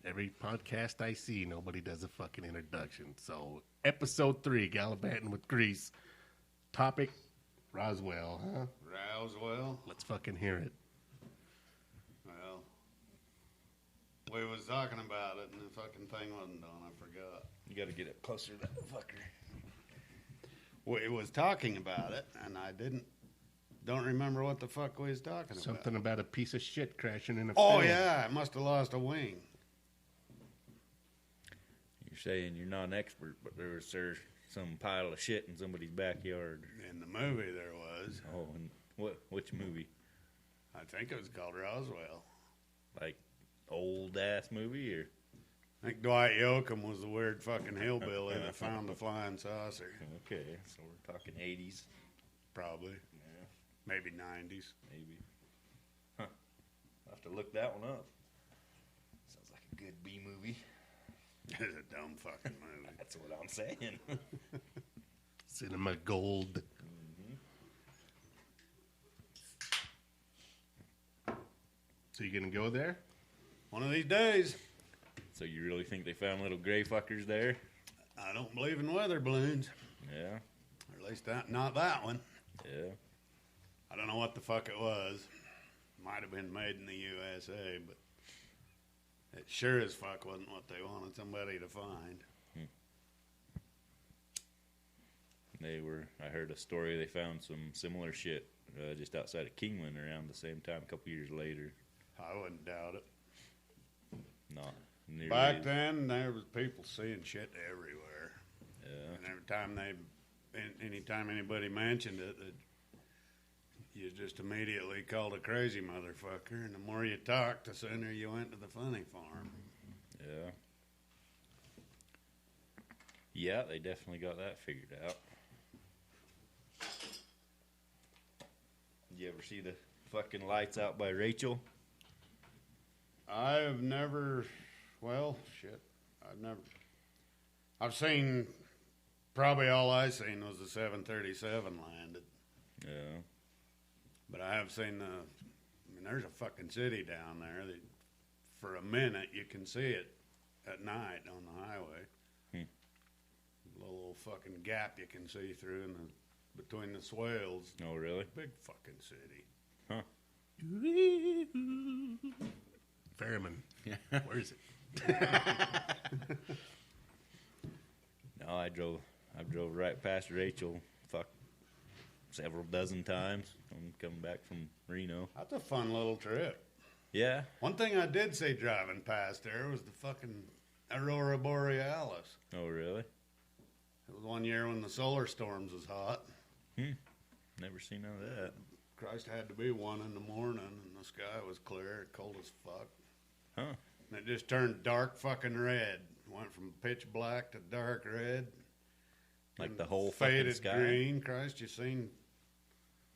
Every podcast I see, nobody does a fucking introduction. So, episode 3, Gallivanting with Grease. Topic, Roswell, huh? Roswell? Let's fucking hear it. Well, we was talking about it, and the fucking thing wasn't on. I forgot. You got to get up closer to that fucker. We was talking about it, and I don't remember what the fuck we was talking Something about a piece of shit crashing in a Oh, film. yeah, it must have lost a wing. You're saying you're not an expert, but there was some pile of shit in somebody's backyard. In the movie there was. Oh, and which movie? I think it was called Roswell. Like old-ass movie, or? I think Dwight Yoakam was the weird fucking hillbilly that found the flying saucer. Okay, so we're talking 80s. Probably. Yeah, Maybe 90s. maybe. Huh. I'll have to look that one up. Sounds like a good B movie. It's a dumb fucking movie. That's what I'm saying. Cinema gold. So you gonna go there? One of these days. So you really think they found little gray fuckers there? I don't believe in weather balloons. Yeah, Or at least not that one. yeah. I don't know what the fuck it was. Might have been made in the USA, but it sure as fuck wasn't what they wanted somebody to find. I heard a story, they found some similar shit just outside of Kingman around the same time, a couple years later. I wouldn't doubt it. Not nearly. Back then, there was people seeing shit everywhere. Yeah. And every time anytime anybody mentioned it, you just immediately called a crazy motherfucker. And the more you talked, the sooner you went to the funny farm. Yeah. Yeah, they definitely got that figured out. Did you ever see the fucking lights out by Rachel? I've never, I've seen, probably all I seen was the 737 landed. Yeah. But I have seen there's a fucking city down there that for a minute you can see it at night on the highway. Little fucking gap you can see through between the swales. Oh, really? Big fucking city. Huh. Fairman. Where is it? No, I drove right past Rachel, several dozen times. I'm coming back from Reno. That's a fun little trip. Yeah. One thing I did see driving past there was the fucking Aurora Borealis. Oh, really? It was one year when the solar storms was hot. Never seen none of that. Christ, had to be 1 in the morning, and the sky was clear, cold as fuck. Huh. And it just turned dark fucking red. Went from pitch black to dark red. Like the whole fucking faded sky? green. Christ, you seen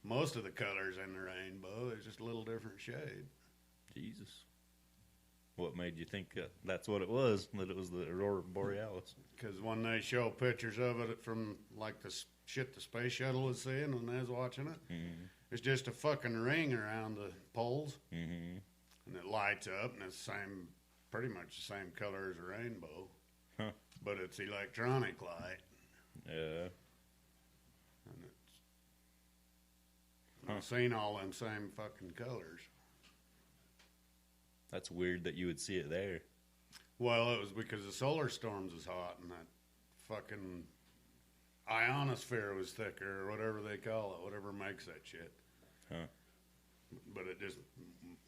most of the colors in the rainbow. There's just a little different shade. Jesus. What made you think that's what it was, that it was the Aurora Borealis? Because when they show pictures of it from like the shit the space shuttle was seeing when they was watching it, it's just a fucking ring around the poles, and it lights up, and it's pretty much the same color as a rainbow, but it's electronic light. Yeah. And I've seen all them same fucking colors. That's weird that you would see it there. Well, it was because the solar storms was hot and that fucking ionosphere was thicker or whatever they call it, whatever makes that shit. Huh. But it just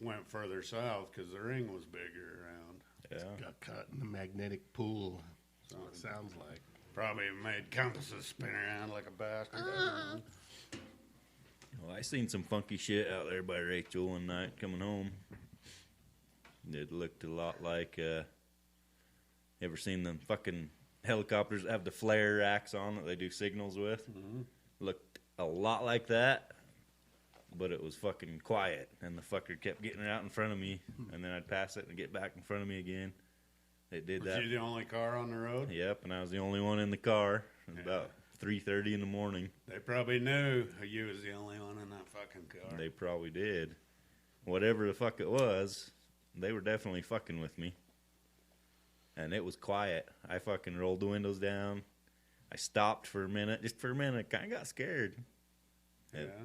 went further south because the ring was bigger around. Yeah. Got caught in the magnetic pool. That's what it sounds like. Probably made compasses spin around like a bastard. Well, I seen some funky shit out there by Rachel one night coming home. It looked a lot like, you ever seen them fucking helicopters that have the flare racks on that they do signals with? Looked a lot like that, but it was fucking quiet, and the fucker kept getting out in front of me, and then I'd pass it and get back in front of me again. It did Was that. you the only car on the road? Yep, and I was the only one in the car. It was about 3:30 in the morning. They probably knew you was the only one in that fucking car. They probably did. Whatever the fuck it was, they were definitely fucking with me. and it was quiet. I fucking rolled the windows down. I stopped for a minute, just for a minute. Kind of got scared.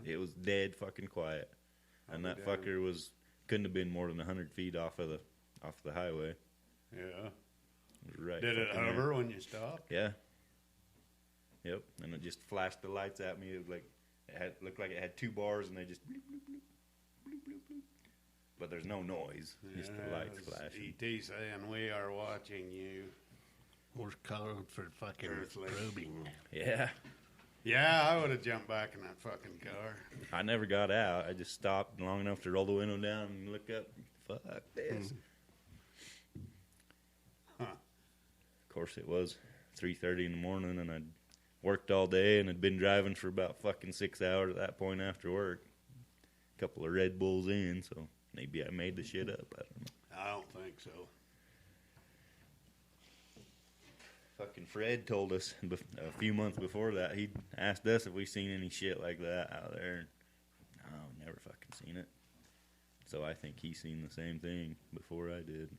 It was dead fucking quiet, and that fucker couldn't have been more than 100 feet off the highway. Yeah. It was right. Did it fucking hover there. when you stopped? Yeah. Yep. And it just flashed the lights at me. It was like looked like it had two bars, and they just bloop, bloop, bloop, bloop, bloop, bloop. But there's no noise, just the lights flashing. E.T. saying, "We are watching you." Morse code for fucking Earthling. probing. Yeah. Yeah, I would have jumped back in that fucking car. I never got out. I just stopped long enough to roll the window down and look up. Fuck this. Huh. Of course, it was 3:30 in the morning, and I'd worked all day and had been driving for about fucking 6 hours at that point after work. A couple of Red Bulls in, so maybe I made the shit up. I don't know. I don't think so. Fucking Fred told us a few months before that. He asked us if we seen any shit like that out there. No, never fucking seen it. So I think he seen the same thing before I did.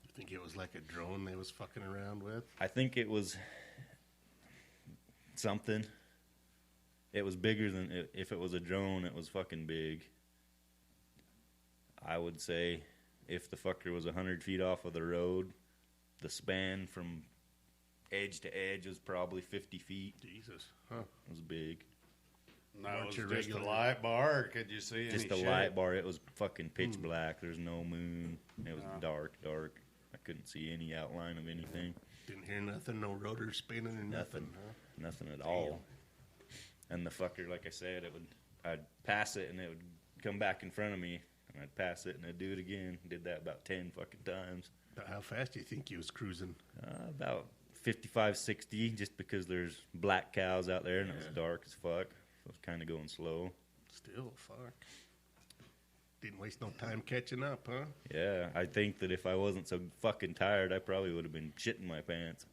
You think it was like a drone they was fucking around with? I think it was something. It was bigger than, if it was a drone, it was fucking big. I would say if the fucker was 100 feet off of the road, the span from edge to edge was probably 50 feet. Jesus. Huh. It was big. And that Weren't was you just regular? a light bar, or could you see Just a any light shit? bar. It was fucking pitch black. There's no moon. It was dark. I couldn't see any outline of anything. Didn't hear nothing, no rotor spinning or nothing. Huh? Nothing at all. And the fucker, like I said, I'd pass it and it would come back in front of me, and I'd pass it and I'd do it again. Did that about 10 fucking times. But how fast do you think you was cruising? About 55, 60, just because there's black cows out there and it was dark as fuck. So I was kind of going slow. Still, fuck. Didn't waste no time catching up, huh? Yeah, I think that if I wasn't so fucking tired, I probably would have been shitting my pants.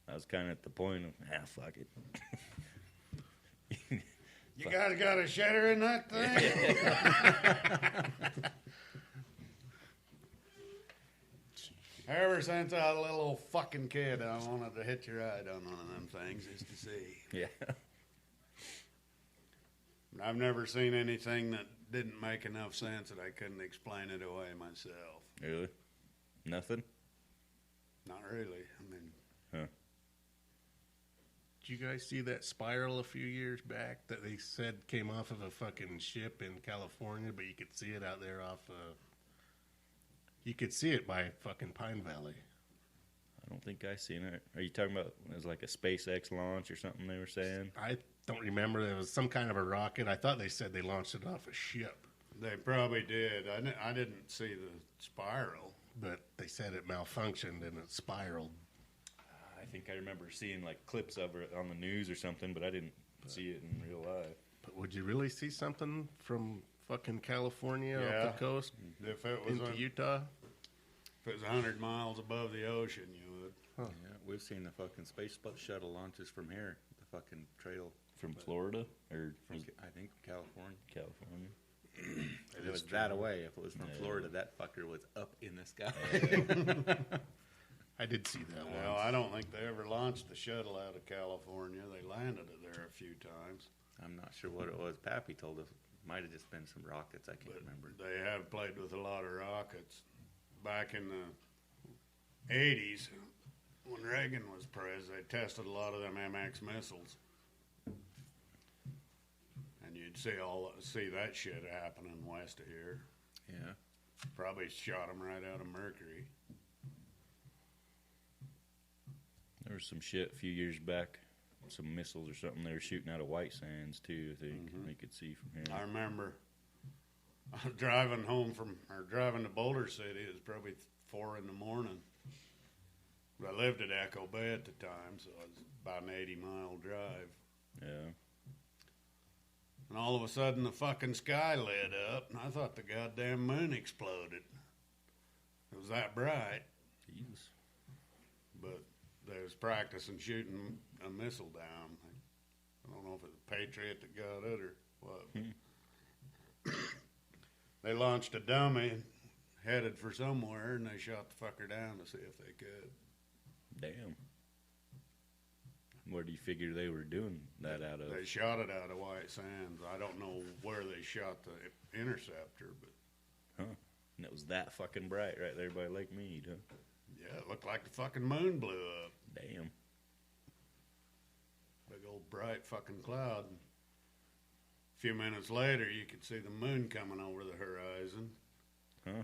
I was kind of at the point of, fuck it. You guys got a shitter in that thing? Ever since I was a little old fucking kid, I wanted to hitch a ride on one of them things just to see. Yeah. I've never seen anything that didn't make enough sense that I couldn't explain it away myself. Really? Nothing? Not really. I mean, Did you guys see that spiral a few years back that they said came off of a fucking ship in California, but you could see it out there off you could see it by fucking Pine Valley. I don't think I seen it. Are you talking about it was like a SpaceX launch or something they were saying? I don't remember. There was some kind of a rocket. I thought they said they launched it off a ship, they probably did. I didn't see the spiral. but they said it malfunctioned and it spiraled. I think I remember seeing like clips of it on the news or something, but I didn't see it in real life. But would you really see something from fucking California Yeah. up the coast If it was into Utah? if it was 100 miles above the ocean, you would. Yeah, we've seen the fucking space shuttle launches from here, the fucking trail From Florida or from, I think, California. California? If it was that away. If it was from Yeah. Florida, that fucker was up in the sky. I did see that Well, once. I don't think they ever launched the shuttle out of California. They landed it there a few times. I'm not sure what it was. Pappy told us. Might have just been some rockets. I can't But remember. they have played with a lot of rockets. Back in the 80s, when Reagan was president, they tested a lot of them MX missiles. And you'd see that shit happening west of here. Yeah. Probably shot them right out of Mercury. There was some shit a few years back, some missiles or something they were shooting out of White Sands too. I think you could see from here. I remember I was driving driving to Boulder City. It was probably 4 in the morning. But I lived at Echo Bay at the time, so it was about an 80-mile drive. Yeah. And all of a sudden, the fucking sky lit up, and I thought the goddamn moon exploded. It was that bright, Jesus. but they was practicing shooting a missile down. I don't know if it was a Patriot that got it or what. They launched a dummy headed for somewhere, and they shot the fucker down to see if they could. Damn. Where do you figure they were doing that out of? They shot it out of White Sands. I don't know where they shot the interceptor, but Huh. And it was that fucking bright right there by Lake Mead, huh? yeah, it looked like the fucking moon blew up. Damn. Big old bright fucking cloud. A few minutes later, you could see the moon coming over the horizon. Huh.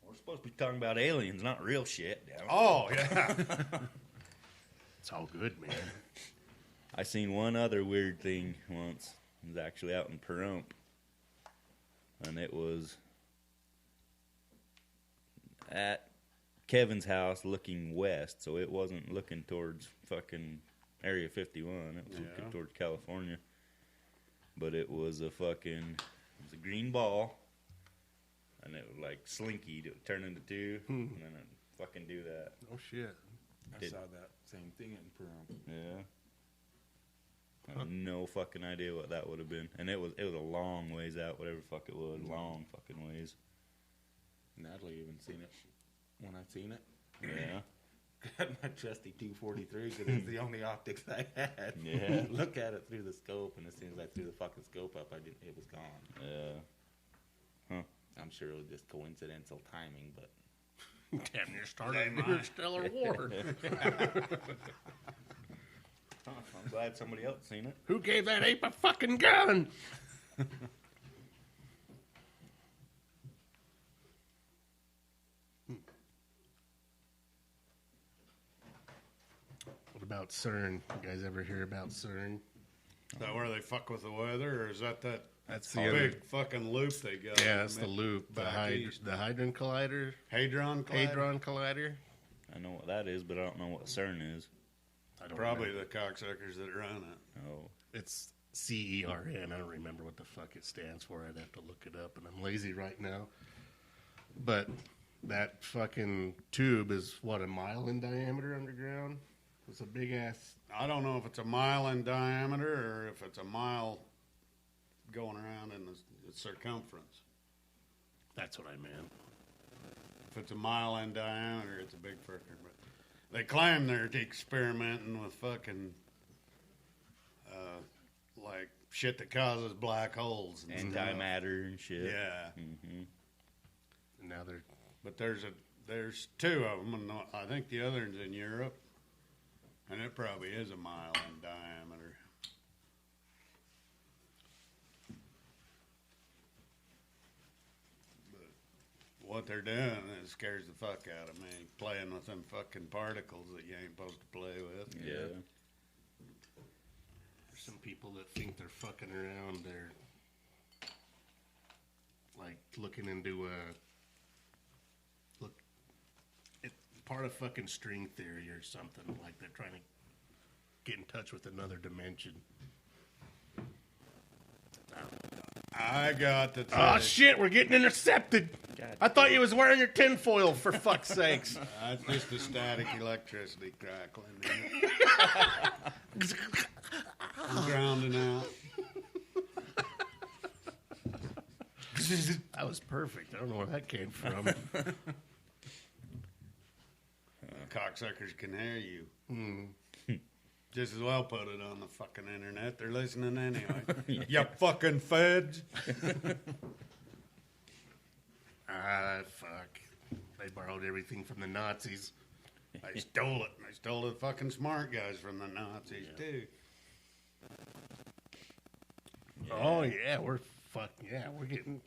We're supposed to be talking about aliens, not real shit. Damn it. Oh, yeah. It's all good, man. I seen one other weird thing once. It was actually out in Pahrump. And it was at Kevin's house looking west, so it wasn't looking towards fucking Area 51. It was looking towards California. But it was a green ball, and it would like slinky, it would turn into two, and then it'd fucking do that. Oh, shit. I saw that same thing in Pahrump. Yeah. I have no fucking idea what that would have been. And it was a long ways out, whatever the fuck it was. Long fucking ways. Natalie even seen it when I seen it. Yeah. Got my trusty 243 because it's the only optics I had. Yeah. Look at it through the scope, and as soon as I threw the fucking scope up, it was gone. Yeah. I'm sure it was just coincidental timing, but Damn near started an interstellar war. I'm glad somebody else seen it. Who gave that ape a fucking gun? What about CERN? You guys ever hear about CERN? Is that where they fuck with the weather, or is that That's big the other. fucking loop they got? Yeah, that's the loop. Back east. The Hadron Collider. Hadron Collider? Hadron Collider. I know what that is, but I don't know what CERN is. I don't Probably know. the cocksuckers that run it. Oh. It's CERN. I don't remember what the fuck it stands for. I'd have to look it up, and I'm lazy right now. But that fucking tube is, what, a mile in diameter underground? It's a big ass. I don't know if it's a mile in diameter or if it's a mile going around in the circumference. That's what I meant. If it's a mile in diameter, it's a big fucker. But they claim they're experimenting with fucking like shit that causes black holes and stuff. Antimatter and shit. Yeah, Mm-hmm. And now they're. but there's two of them, and I think the other one's in Europe, and it probably is a mile in diameter. But what they're doing, it scares the fuck out of me. Playing with them fucking particles that you ain't supposed to play with. Yeah. There's some people that think they're fucking around. They're like looking into it's part of fucking string theory or something. Like they're trying to get in touch with another dimension. I got to Oh shit, we're getting intercepted. God I thought you was wearing your tinfoil, for fuck's sakes. That's just the static electricity crackling. Grounding out. That was perfect. I don't know where that came from. Cocksuckers can hear you. Just as well put it on the fucking internet. They're listening anyway. You fucking feds. Fuck. They borrowed everything from the Nazis. They stole it. They stole the fucking smart guys from the Nazis, too. Oh yeah, we're getting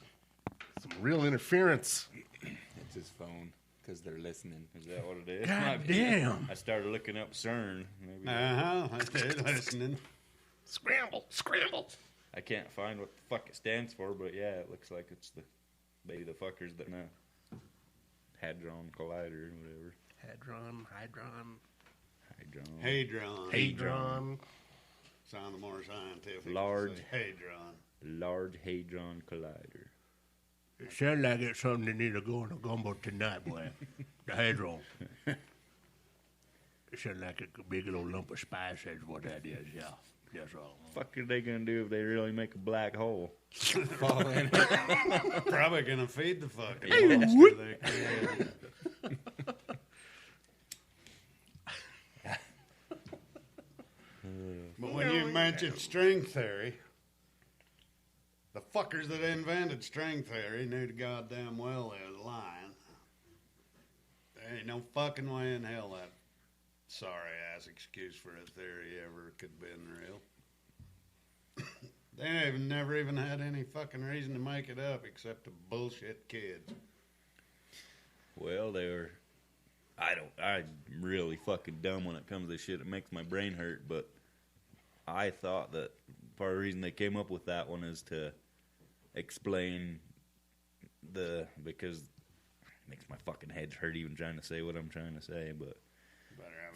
some real interference. it's his phone because they're listening. Is that what it is? God Might be. damn. I started looking up CERN. Maybe Uh-huh. They're listening. Scramble, scramble. I can't find what the fuck it stands for, but yeah, it looks like it's maybe the fuckers that know. Hadron Collider or whatever. Hadron. Hadron. Hadron. Sound more scientific. Large. Say Hadron. Large Hadron Collider. It sounds like it's something that need to go in a gumbo tonight, boy. The Hadron. It sounds like a big old lump of spice. That's what that is, yeah. Yes, wrong. Fuck are they gonna do if they really make a black hole? Fall in. Probably gonna feed the fucking Hey, monster what? they created. But when you mentioned string theory, the fuckers that invented string theory knew goddamn well they was lying. There ain't no fucking way in hell that sorry ass excuse for a theory ever could have been real. They never even had any fucking reason to make it up except to bullshit kids. Well, they were. I'm really fucking dumb when it comes to this shit. It makes my brain hurt, but I thought that part of the reason they came up with that one is to explain because it makes my fucking head hurt even trying to say what I'm trying to say, but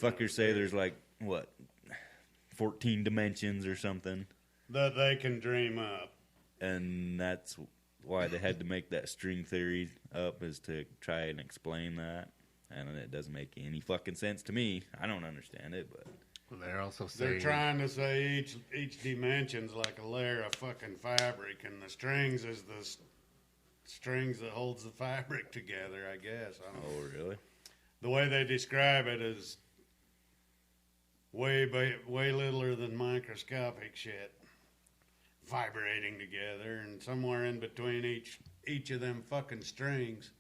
fuckers say there's like, what, 14 dimensions or something. That they can dream up. And that's why they had to make that string theory up, is to try and explain that. And it doesn't make any fucking sense to me. I don't understand it, but Well, they're also saying They're trying to say each dimension's like a layer of fucking fabric, and the strings is the strings that holds the fabric together, I guess. I don't know. oh really? The way they describe it is way littler than microscopic shit vibrating together, and somewhere in between each of them fucking strings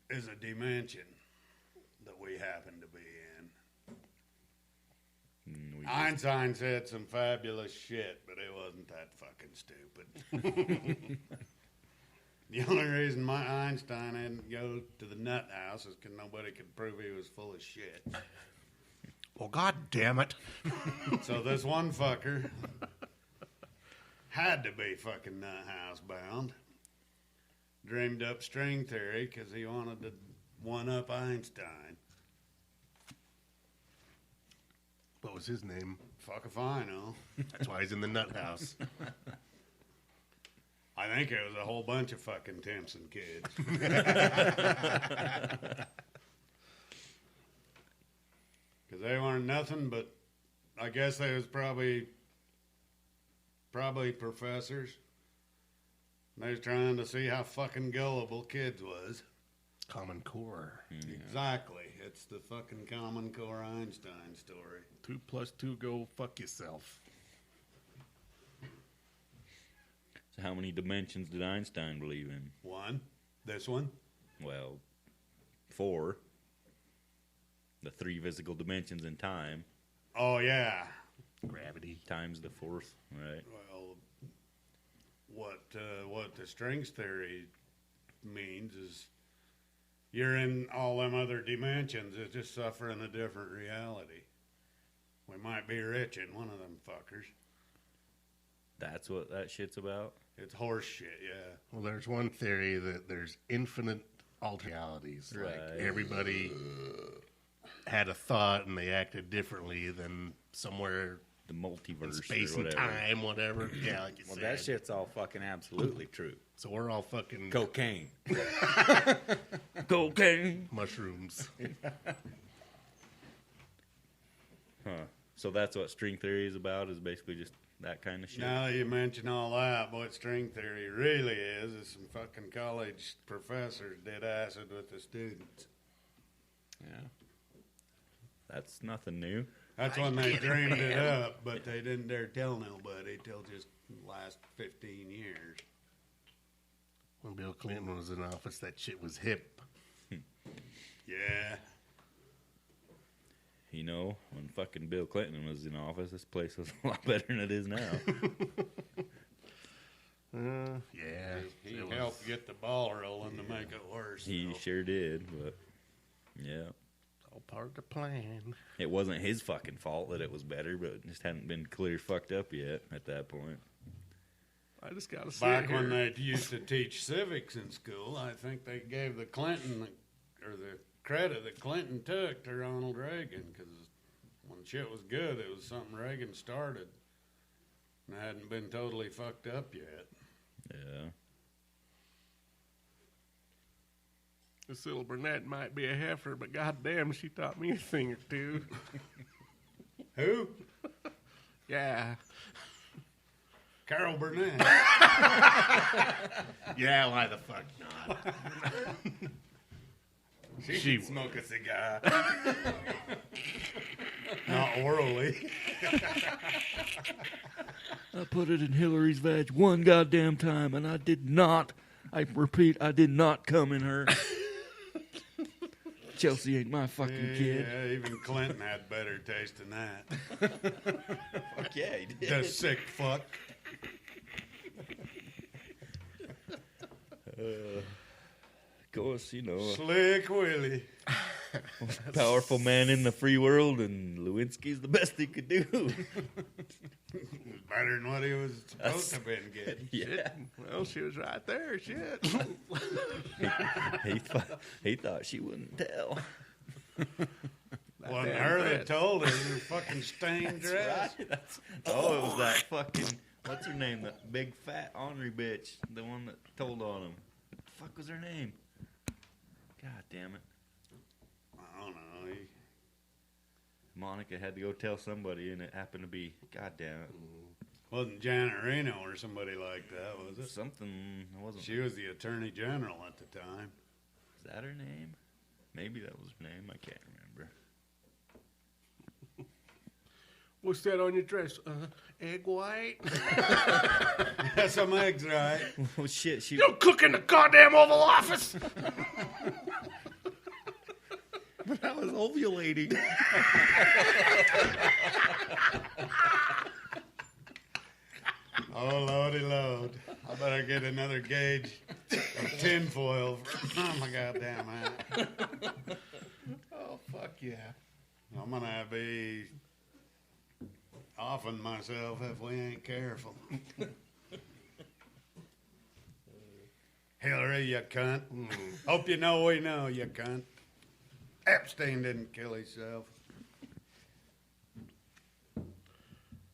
is a dimension that we happen to be in. Einstein said some fabulous shit, but it wasn't that fucking stupid. The only reason my Einstein didn't go to the nut house is because nobody could prove he was full of shit. well, god damn it. So this one fucker had to be fucking nut house bound. Dreamed up string theory because he wanted to one-up Einstein. What was his name? Fuck if I know. That's why he's in the nut house. I think it was a whole bunch of fucking Timpson kids. Because they weren't nothing but, I guess they was probably professors. They was trying to see how fucking gullible kids was. Common Core. Exactly. It's the fucking Common Core Einstein story. 2 + 2, go fuck yourself. So how many dimensions did Einstein believe in? One. This one. Well, 4. The 3 physical dimensions in time Oh, yeah. Gravity. times the 4th, right? Well, what the strings theory means is you're in all them other dimensions. It's just suffering a different reality. We might be rich in one of them fuckers. That's what that shit's about? It's horse shit, yeah. Well, there's one theory that there's infinite realities. Right. Like everybody had a thought and they acted differently than somewhere The multiverse in space or and whatever. time, whatever. Yeah, like you Well, said. that shit's all fucking absolutely true. So we're all fucking Cocaine. Cocaine! mushrooms. Huh. So that's what string theory is about, is basically just that kind of shit? Now that you mention all that, what string theory really is some fucking college professors did acid with the students. Yeah. That's nothing new. That's when they dreamed it up, but they didn't dare tell nobody till just the last 15 years. When Bill Clinton was in office, that shit was hip. Yeah. You know, when fucking Bill Clinton was in office, this place was a lot better than it is now. Yeah. He it was- helped get the ball rolling to make it worse. He though. sure did, but yeah. all part of the plan. It wasn't his fucking fault that it was better, but it just hadn't been clear fucked up yet at that point. I just gotta say, Back when they used to teach civics in school, I think they gave the Clinton, or the credit that Clinton took to Ronald Reagan, because when shit was good, it was something Reagan started. And it hadn't been totally fucked up yet. Yeah. This little brunette might be a heifer, but goddamn, she taught me a thing or two. Who? Yeah. Carol Burnett. Yeah, why the fuck not? She can smoke a cigar. Not orally. I put it in Hillary's vag one goddamn time, and I did not. I repeat, I did not come in her. Chelsea ain't my fucking kid. Yeah, even Clinton had better taste than that. Fuck yeah, he did. The sick fuck. Of course, you know, Slick Willie. powerful man in the free world, and Lewinsky's the best he could do. Better than what he was supposed to have been getting. Yeah, Well, she was right there. Shit. he thought she wouldn't tell. Wasn't damn her bread. that told her her fucking stained dress. Right? Oh, it was that fucking, what's her name? That big fat ornery bitch. The one that told on him. What the fuck was her name? God damn it. I don't know. Monica had to go tell somebody, and it happened to be, god damn it. Wasn't Janet Reno or somebody like that, was it? Something, it wasn't. She was the Attorney General at the time. Is that her name? Maybe that was her name. I can't remember. What's that on your dress? Egg white? Got some eggs, right? Oh shit, she. You cook in the goddamn Oval Office. But I was ovulating. Oh, lordy load. I better get another gauge of tinfoil from my goddamn hat. Oh, fuck yeah. I'm going to be offing myself if we ain't careful. Hillary, you cunt. Hope you know we know, you cunt. Epstein didn't kill himself.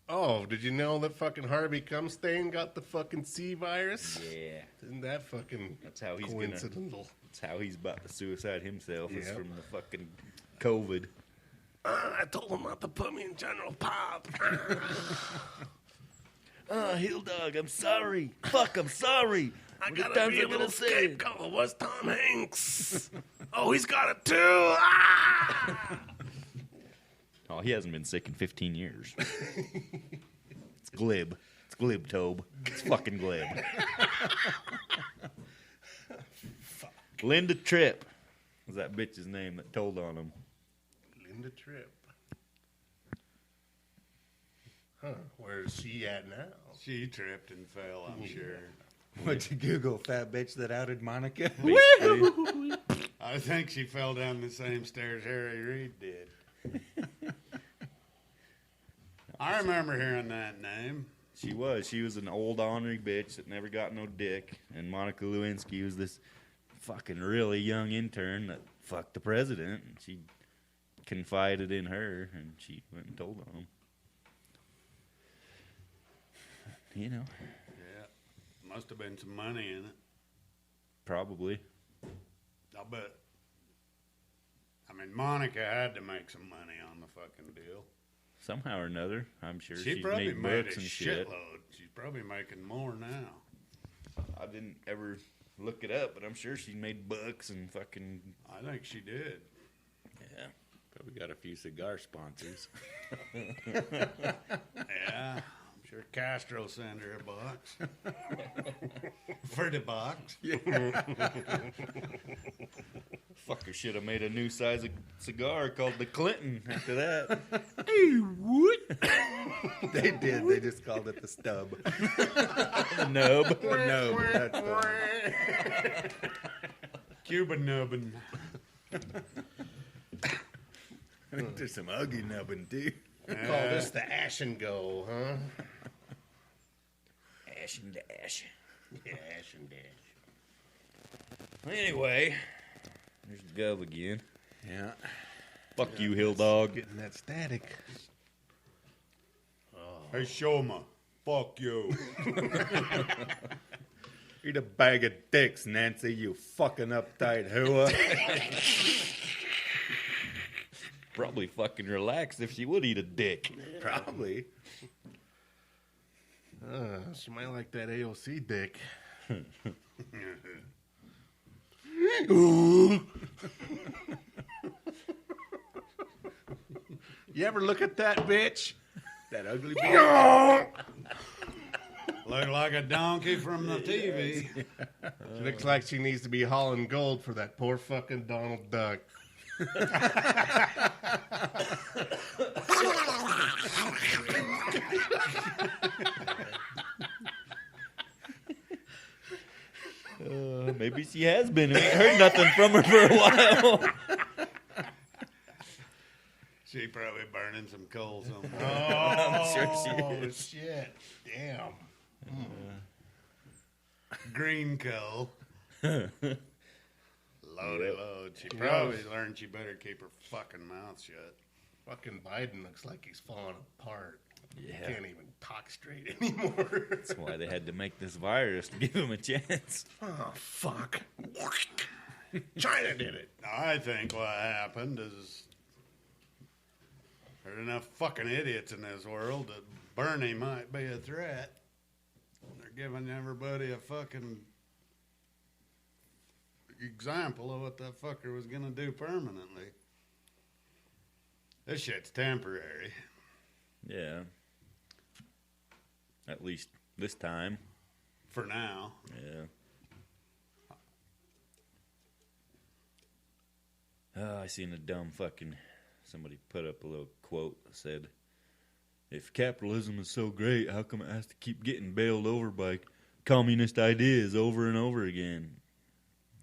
Oh, did you know that fucking Harvey Kumstain got the fucking C virus? Yeah, Isn't that fucking that's how he's coincidental? That's how he's about to suicide himself. Is Yep. from the fucking COVID. I told him not to put me in General Pop. Hill dog, I'm sorry. Fuck, I'm sorry. I How many gotta times be I a little gotta say it? scapegoat. What's Tom Hanks? Oh, he's got it too. Ah! Oh, he hasn't been sick in 15 years. It's glib. It's glib, Tobe. It's fucking glib. Linda Tripp was that bitch's name that told on him. Linda Tripp. Huh? Where's she at now? She tripped and fell, I'm sure. What'd you Google? Fat bitch that outed Monica? Basically. I think she fell down the same stairs Harry Reid did. I remember hearing that name. She was an old ornery bitch that never got no dick. And Monica Lewinsky was this fucking really young intern that fucked the president. And she confided in her, and she went and told on him. You know, Yeah. Must have been some money in it. probably. I'll bet. I mean, Monica had to make some money on the fucking deal. Somehow or another, I'm sure She she's probably made made books a and shit. shitload. She's probably making more now. I didn't ever look it up, but I'm sure she made books and fucking I think she did. yeah. Probably got a few cigar sponsors. Yeah. I'm sure Castro sent her a box. For the box. Fucker should have made a new size of cigar called the Clinton after that. They did. They just called it the stub. Nub. No, but that's the one. Cuban nubbin. I think there's some ugly nubbin too. Call this the Ash and Go, huh? Ash and dash. Yeah, Ash and Dash. Anyway, there's the Gov again. Yeah. Fuck you, Hill Dog. Getting that static. Hey, Shoma. Fuck you. Eat a bag of dicks, Nancy, you fucking uptight hooah. Probably fucking relaxed if she would eat a dick. Probably. She might like that AOC dick. You ever look at that bitch? That ugly bitch. Look like a donkey from the TV. She looks like she needs to be hauling gold for that poor fucking Donald Duck. Maybe she has been. We ain't heard nothing from her for a while. She probably burning some coal somewhere. I'm sure she is. Shit. Damn. Green coal. Load. She probably learned she better keep her fucking mouth shut. Fucking Biden looks like he's falling apart. Yeah. He can't even talk straight anymore. That's why they had to make this virus to give him a chance. Oh, fuck. China did it. I think what happened is there's enough fucking idiots in this world that Bernie might be a threat. They're giving everybody a fucking example of what that fucker was going to do permanently. This shit's temporary. Yeah. At least this time. For now. Yeah. I seen a dumb fucking... Somebody put up a little quote that said, if capitalism is so great, how come it has to keep getting bailed over by communist ideas over and over again?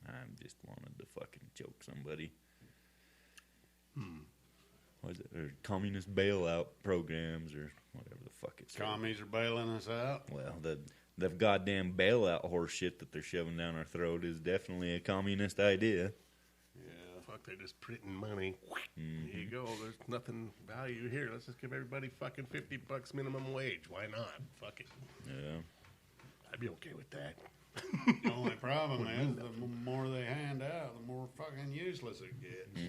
I just wanted to fucking choke somebody. What is it? Or communist bailout programs or whatever the fuck it's called. Commies are bailing us out. Well, the goddamn bailout horse shit that they're shoving down our throat is definitely a communist idea. Yeah. Fuck, they're just printing money. Here you go. There's nothing value here. Let's just give everybody fucking $50 minimum wage. Why not? Fuck it. Yeah. I'd be okay with that. The only problem is the more they hand out, the more fucking useless it gets.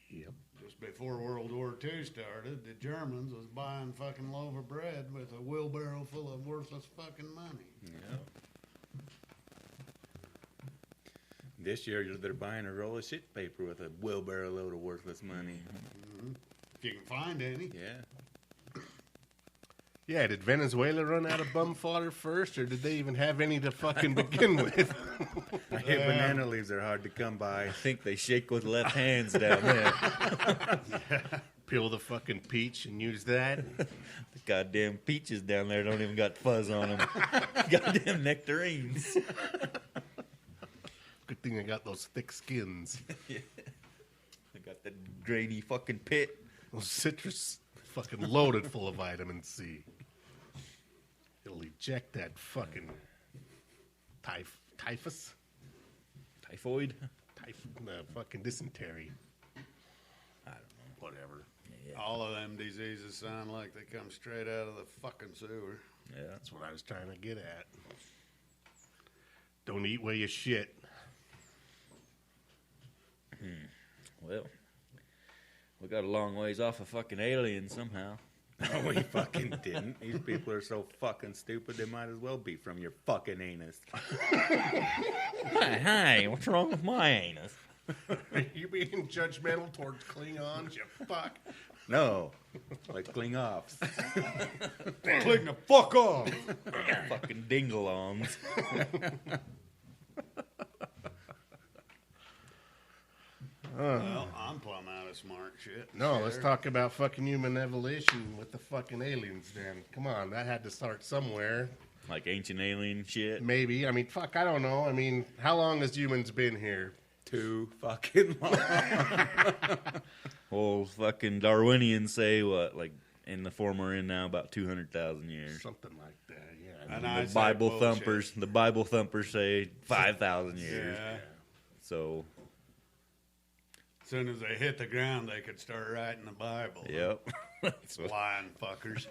Yep. Just before World War II started, the Germans was buying fucking loaf of bread with a wheelbarrow full of worthless fucking money. Yeah. This year, they're buying a roll of shit paper with a wheelbarrow load of worthless money. If you can find any. Yeah. Yeah, did Venezuela run out of bum fodder first, or did they even have any to fucking begin with? I hear banana leaves are hard to come by. I think they shake with left hands down there. Peel the fucking peach and use that. The goddamn peaches down there don't even got fuzz on them. Goddamn nectarines. Good thing I got those thick skins. They got that grainy fucking pit. Those citrus fucking loaded full of vitamin C. It'll eject that fucking typhus? Typhoid? Fucking dysentery. I don't know. Whatever. Yeah. All of them diseases sound like they come straight out of the fucking sewer. Yeah. That's what I was trying to get at. Don't eat where you shit. Well, we got a long ways off a fucking alien somehow. No, we fucking didn't. These people are so fucking stupid, they might as well be from your fucking anus. Hey, what's wrong with my anus? Are you being judgmental towards Klingons, you fuck? No, like cling-offs. Cling the fuck off! Fucking dingalongs. Well, I'm plumb out of smart shit. No, let's talk about fucking human evolution with the fucking aliens then. Come on, that had to start somewhere. Like ancient alien shit. Maybe. I mean, fuck, I don't know. I mean, how long has humans been here? Too fucking long. Well, fucking Darwinians say what, like in the form we're in now, about 200,000 years. Something like that, yeah. And I The say Bible bullshit. thumpers say 5,000 years. Yeah. So, As soon as they hit the ground, they could start writing the Bible. yep. That's what- Lying fuckers.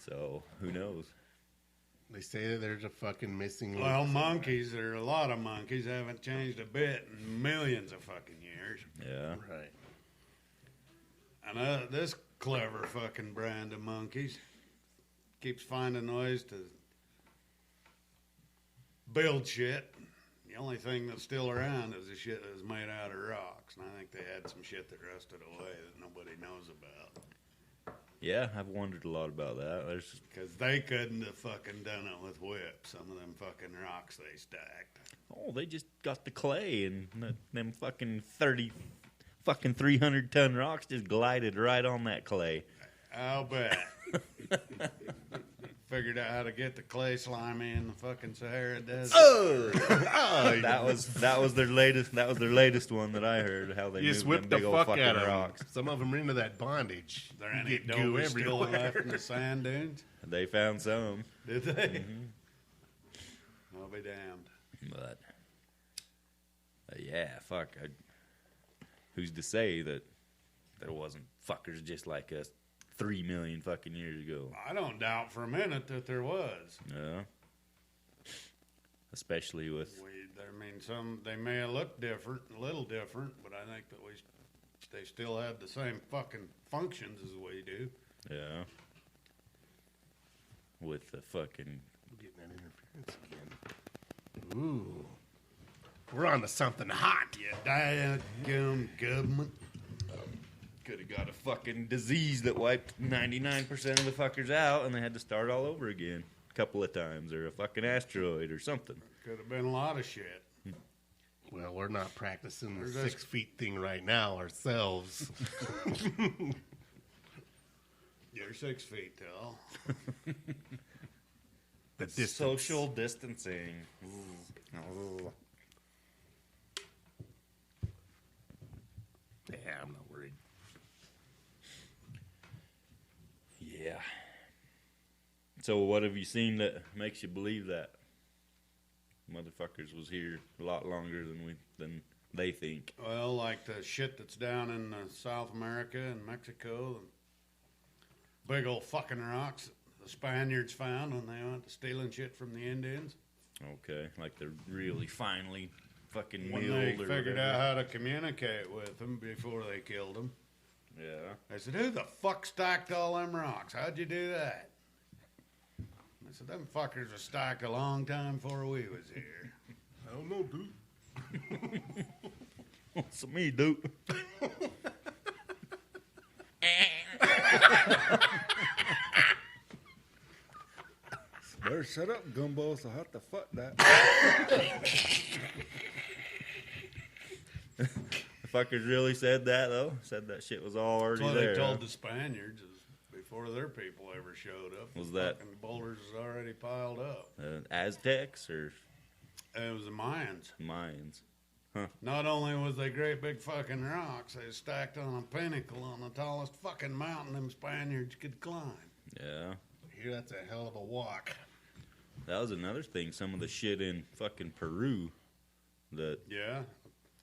so, who knows? They say that there's a fucking missing link Well, somewhere. monkeys, there are a lot of monkeys, haven't changed a bit in millions of fucking years. Yeah. Right. And this clever fucking brand of monkeys. Keeps finding ways to build shit. The only thing that's still around is the shit that's made out of rocks. And I think they had some shit that rusted away that nobody knows about. Yeah, I've wondered a lot about that. There's Because they couldn't have fucking done it with whips. Some of them fucking rocks they stacked. Oh, they just got the clay and them fucking 300-ton rocks just glided right on that clay. I'll bet. Figured out how to get the clay slimy in the fucking Sahara Desert. That was their latest. That was their latest one that I heard. How they You just moved whipped them the big old fuck fucking out of rocks. them. Some of them are into that bondage. There You ain't get no goo still everywhere. left in the sand dunes. They found some, Did they? I'll be damned. but yeah, fuck. Who's to say that there wasn't fuckers just like us 3 million fucking years ago? I don't doubt for a minute that there was. Yeah. Especially with They may have looked different, a little different, but I think that they still had the same fucking functions as we do. yeah. With the fucking Getting that interference again. Ooh. We're on to something hot. You diagum government. could have got a fucking disease that wiped 99% of the fuckers out, and they had to start all over again a couple of times, or a fucking asteroid or something. Could have been a lot of shit. Well, we're not practicing the There's 6 feet thing right now ourselves. You're 6 feet tall. The distance. Social distancing. Ooh. Yeah, I'm not worried. Yeah. So what have you seen that makes you believe that motherfuckers was here a lot longer than they think? Well, like the shit that's down in South America and Mexico, the big old fucking rocks the Spaniards found when they went to stealing shit from the Indians. Okay, like they're really finally fucking When milled they or figured whatever. out how to communicate with them before they killed them. Yeah. They said, who the fuck stacked all them rocks? How'd you do that? I said, them fuckers were stacked a long time before we was here. I don't know, dude. It's me, dude. Better shut up, gumbo, so how the fuck that? The fuckers really said that, though? Said that shit was all already That's what there. they told huh? the Spaniards is before their people ever showed up. Was the that- fucking boulders was already piled up? Aztecs or And it was the Mayans. Mayans? Not only was they great big fucking rocks, they stacked on a pinnacle on the tallest fucking mountain them Spaniards could climb. Yeah. Here, that's a hell of a walk. That was another thing. Some of the shit in fucking Peru, that Yeah.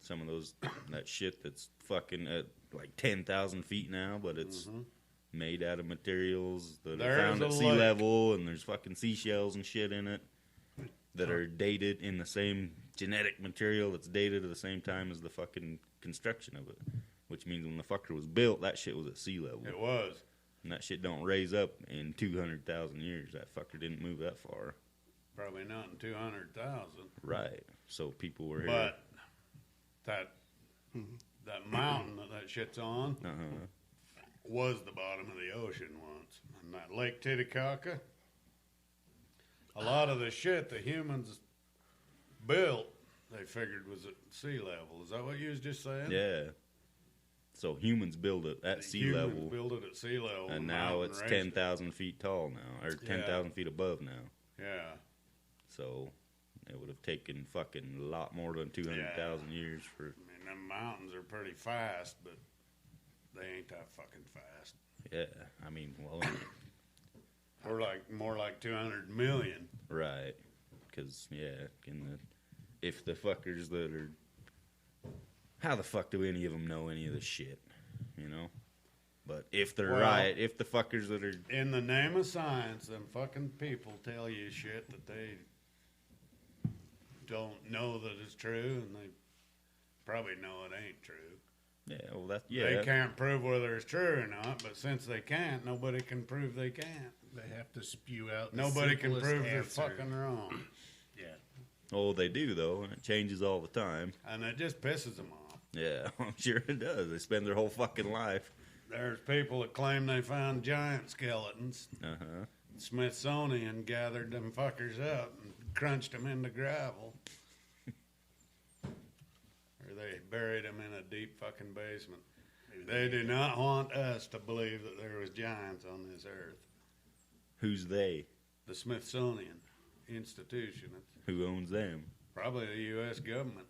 some of those that shit that's fucking at like 10,000 feet now, but it's made out of materials that There are found is at a sea lake. level, and there's fucking seashells and shit in it that are dated in the same genetic material that's dated at the same time as the fucking construction of it. Which means when the fucker was built, that shit was at sea level. It was. And that shit don't raise up in 200,000 years. That fucker didn't move that far. Probably not in 200,000. Right. So people were here. But that mountain that shit's on Uh-huh. was the bottom of the ocean once. And that Lake Titicaca, a lot of the shit the humans built, they figured was at sea level. Is that what you was just saying? Yeah. So humans build it at The sea humans level. built it at sea level. And the now mountain it's raised 10,000 feet tall now. Or 10,000 feet above now. it. Yeah. So it would have taken fucking a lot more than 200,000 years for... I mean, them mountains are pretty fast, but they ain't that fucking fast. Yeah. I mean, well... We're like more like 200 million. Right. Because, yeah, if the fuckers that are... How the fuck do any of them know any of this shit? You know? But if they're Well- right, if the fuckers that are... In the name of science, them fucking people tell you shit that they don't know that it's true, and they probably know it ain't true. Yeah, well, that's They can't prove whether it's true or not, but since they can't, nobody can prove they can't. They have to spew out. Nobody can simplest prove they're answer. fucking wrong. Yeah. Oh, they do though, and it changes all the time. And it just pisses them off. Yeah, I'm sure it does. They spend their whole fucking life. There's people that claim they found giant skeletons. Uh-huh. Smithsonian gathered them fuckers up and crunched them into gravel. Or they buried them in a deep fucking basement. They do not want us to believe that there was giants on this earth. Who's they? The Smithsonian Institution. It's Who owns them? probably the U.S. government.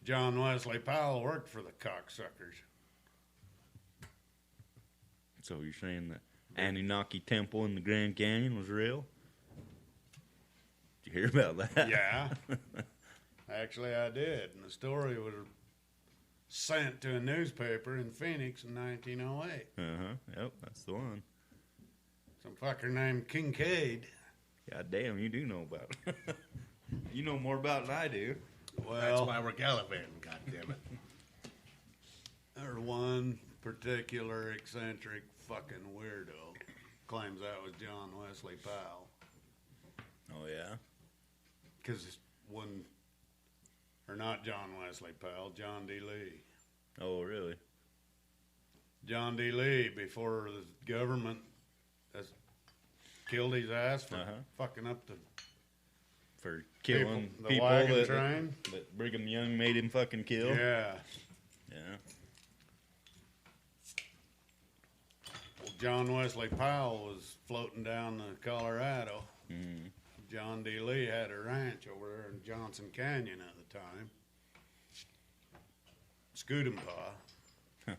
John Wesley Powell worked for the cocksuckers. So you're saying that Anunnaki temple in the Grand Canyon was real? Did you hear about that? Yeah. Actually, I did. And the story was sent to a newspaper in Phoenix in 1908. Uh-huh. Yep, that's the one. Some fucker named Kincaid. God damn, you do know about it. You know more about it than I do. That's Well, why we're gallivanting. God damn it. or one particular eccentric fucking weirdo claims that was John Wesley Powell. Oh, yeah? Because when, or not John Wesley Powell, John D. Lee. Oh, really? John D. Lee, before the government has killed his ass for Uh-huh. fucking up the For killing the people wagon that, train. that Brigham Young made him fucking kill? Yeah. Yeah. Well, John Wesley Powell was floating down the Colorado. Mm. John D. Lee had a ranch over there in Johnson Canyon at the time. Scootampaw. Huh.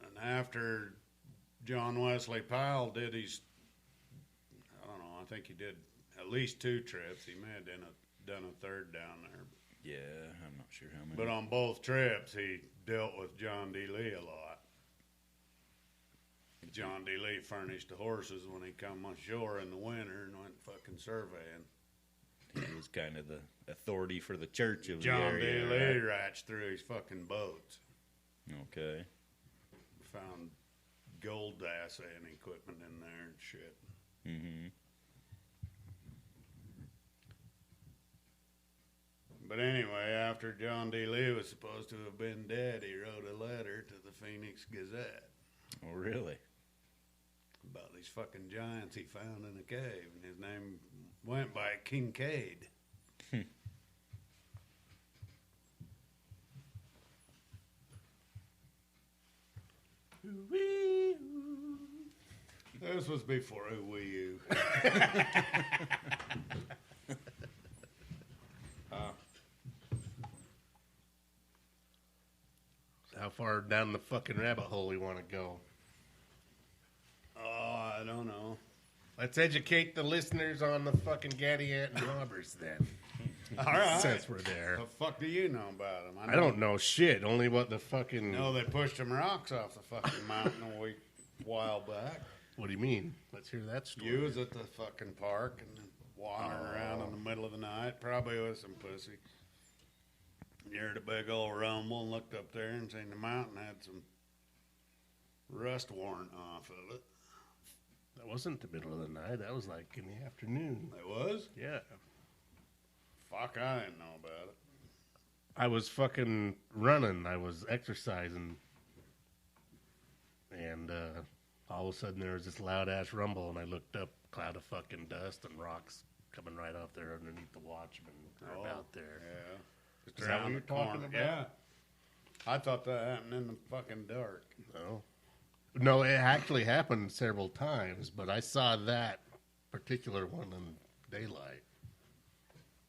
And after John Wesley Powell did his, I don't know, I think he did at least 2 trips. He may have done a third down there. Yeah, I'm not sure how many. But on both trips, he dealt with John D. Lee a lot. John D. Lee furnished the horses when he come ashore in the winter and went fucking surveying. He was kind of the authority for the church of John the area. D. Lee right? ratched through his fucking boats. Okay. Found gold assaying equipment in there and shit. Mm-hmm. But anyway, after John D. Lee was supposed to have been dead, he wrote a letter to the Phoenix Gazette Oh, really? about these fucking giants he found in a cave, and his name went by Kincaid. This was before Wii U. How far down the fucking rabbit hole we want to go? Oh, I don't know. Let's educate the listeners on the fucking Gadiant and robbers then. All right. Since we're there. The fuck do you know about them? I don't know shit. Only what the fucking. know they pushed them rocks off the fucking mountain a while back. What do you mean? Let's hear that story. You was at the fucking park and wandering around in the middle of the night, probably with some pussy. You heard a big old rumble and looked up there and seen the mountain had some rust worn off of it. That wasn't the middle of the night. That was like in the afternoon. It was? Yeah. Fuck, I didn't know about it. I was fucking running. I was exercising. And all of a sudden there was this loud ass rumble, and I looked up, cloud of fucking dust and rocks coming right out there underneath the Watchman. Or about there. Yeah. Just Is that what around you're the talking corner. about? Yeah. I thought that happened in the fucking dark. No. No, it actually happened several times, but I saw that particular one in daylight.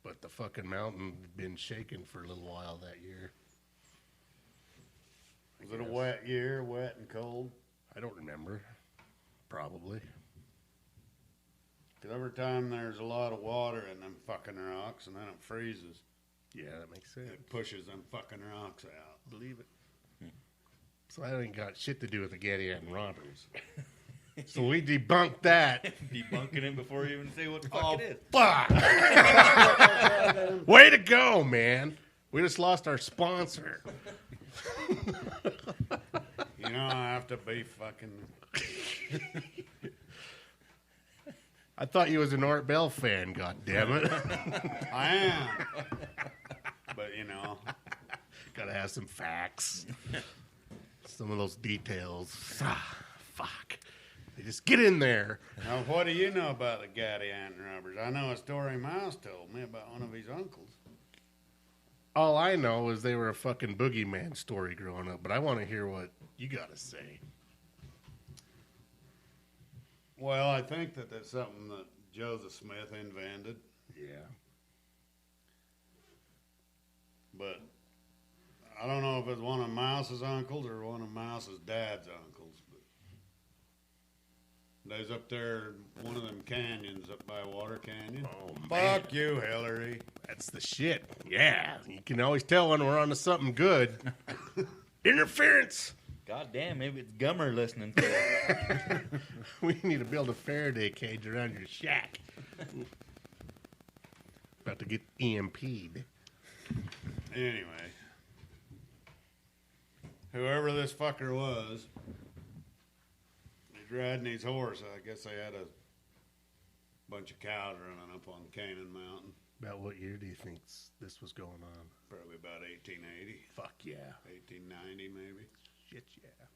But the fucking mountain had been shaking for a little while that year. Was it a wet year, wet and cold? I don't remember. Probably. Because every time there's a lot of water in them fucking rocks and then it freezes, Yeah, that makes sense. it pushes them fucking rocks out. Believe it. So I ain't got shit to do with the Gadiant robbers. So we debunked that. Debunking it before you even say what the fuck it is. Fuck! Way to go, man. We just lost our sponsor. You know, I have to be fucking. I thought you was an Art Bell fan, goddammit. I am. But, you know. Gotta have some facts. Some of those details. Fuck. They just get in there. Now, what do you know about the galavantin robbers? I know a story Miles told me about one of his uncles. All I know is they were a fucking boogeyman story growing up, but I want to hear what you gotta say. Well, I think that that's something that Joseph Smith invented. Yeah. But I don't know if it's one of Mouse's uncles or one of Mouse's dad's uncles. But there's up there, one of them canyons up by Water Canyon. Oh, man. Fuck you, Hillary. That's the shit. Yeah. You can always tell when we're onto something good. Interference. God damn, maybe it's Gummer listening to it. We need to build a Faraday cage around your shack. About to get EMP'd. Anyway, whoever this fucker was, he's riding his horse. I guess they had a bunch of cows running up on Canaan Mountain. About what year do you think this was going on? Probably about 1880, Fuck yeah. 1890 maybe. Shit yeah.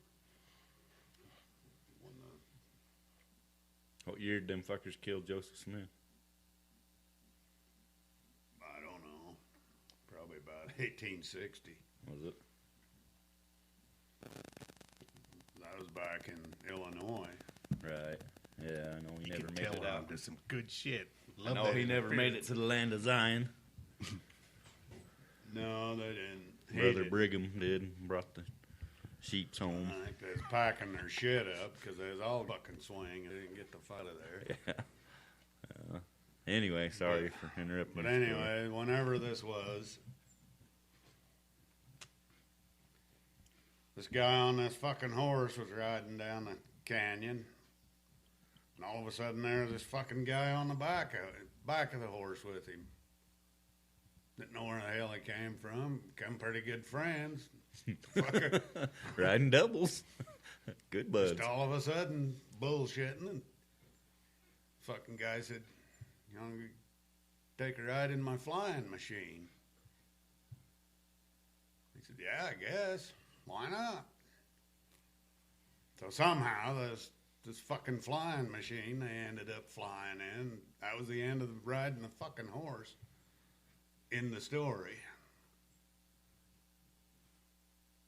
When What year did them fuckers kill Joseph Smith? I don't know. Probably about 1860. Was it? That was back in Illinois. Right. Yeah, I know he You never can made tell it I'm out. to some good shit. I know he never made it to the land of Zion. No, they didn't. He Brother did. Brigham did and brought the sheeps home. I think they was packing their shit up because they was all fucking swing. They didn't get the fight of there. Anyway, sorry for interrupting. But anyway, whenever this was, this guy on this fucking horse was riding down the canyon, and all of a sudden there's this fucking guy on the back of the horse with him. Didn't know where the hell he came from. Become pretty good friends. Fucker. Riding doubles. Good buds. Just all of a sudden, bullshitting, and fucking guy said, "You want to take a ride in my flying machine?" He said, "Yeah, I guess. Why not?" So somehow this fucking flying machine they ended up flying in. That was the end of riding the fucking horse in the story.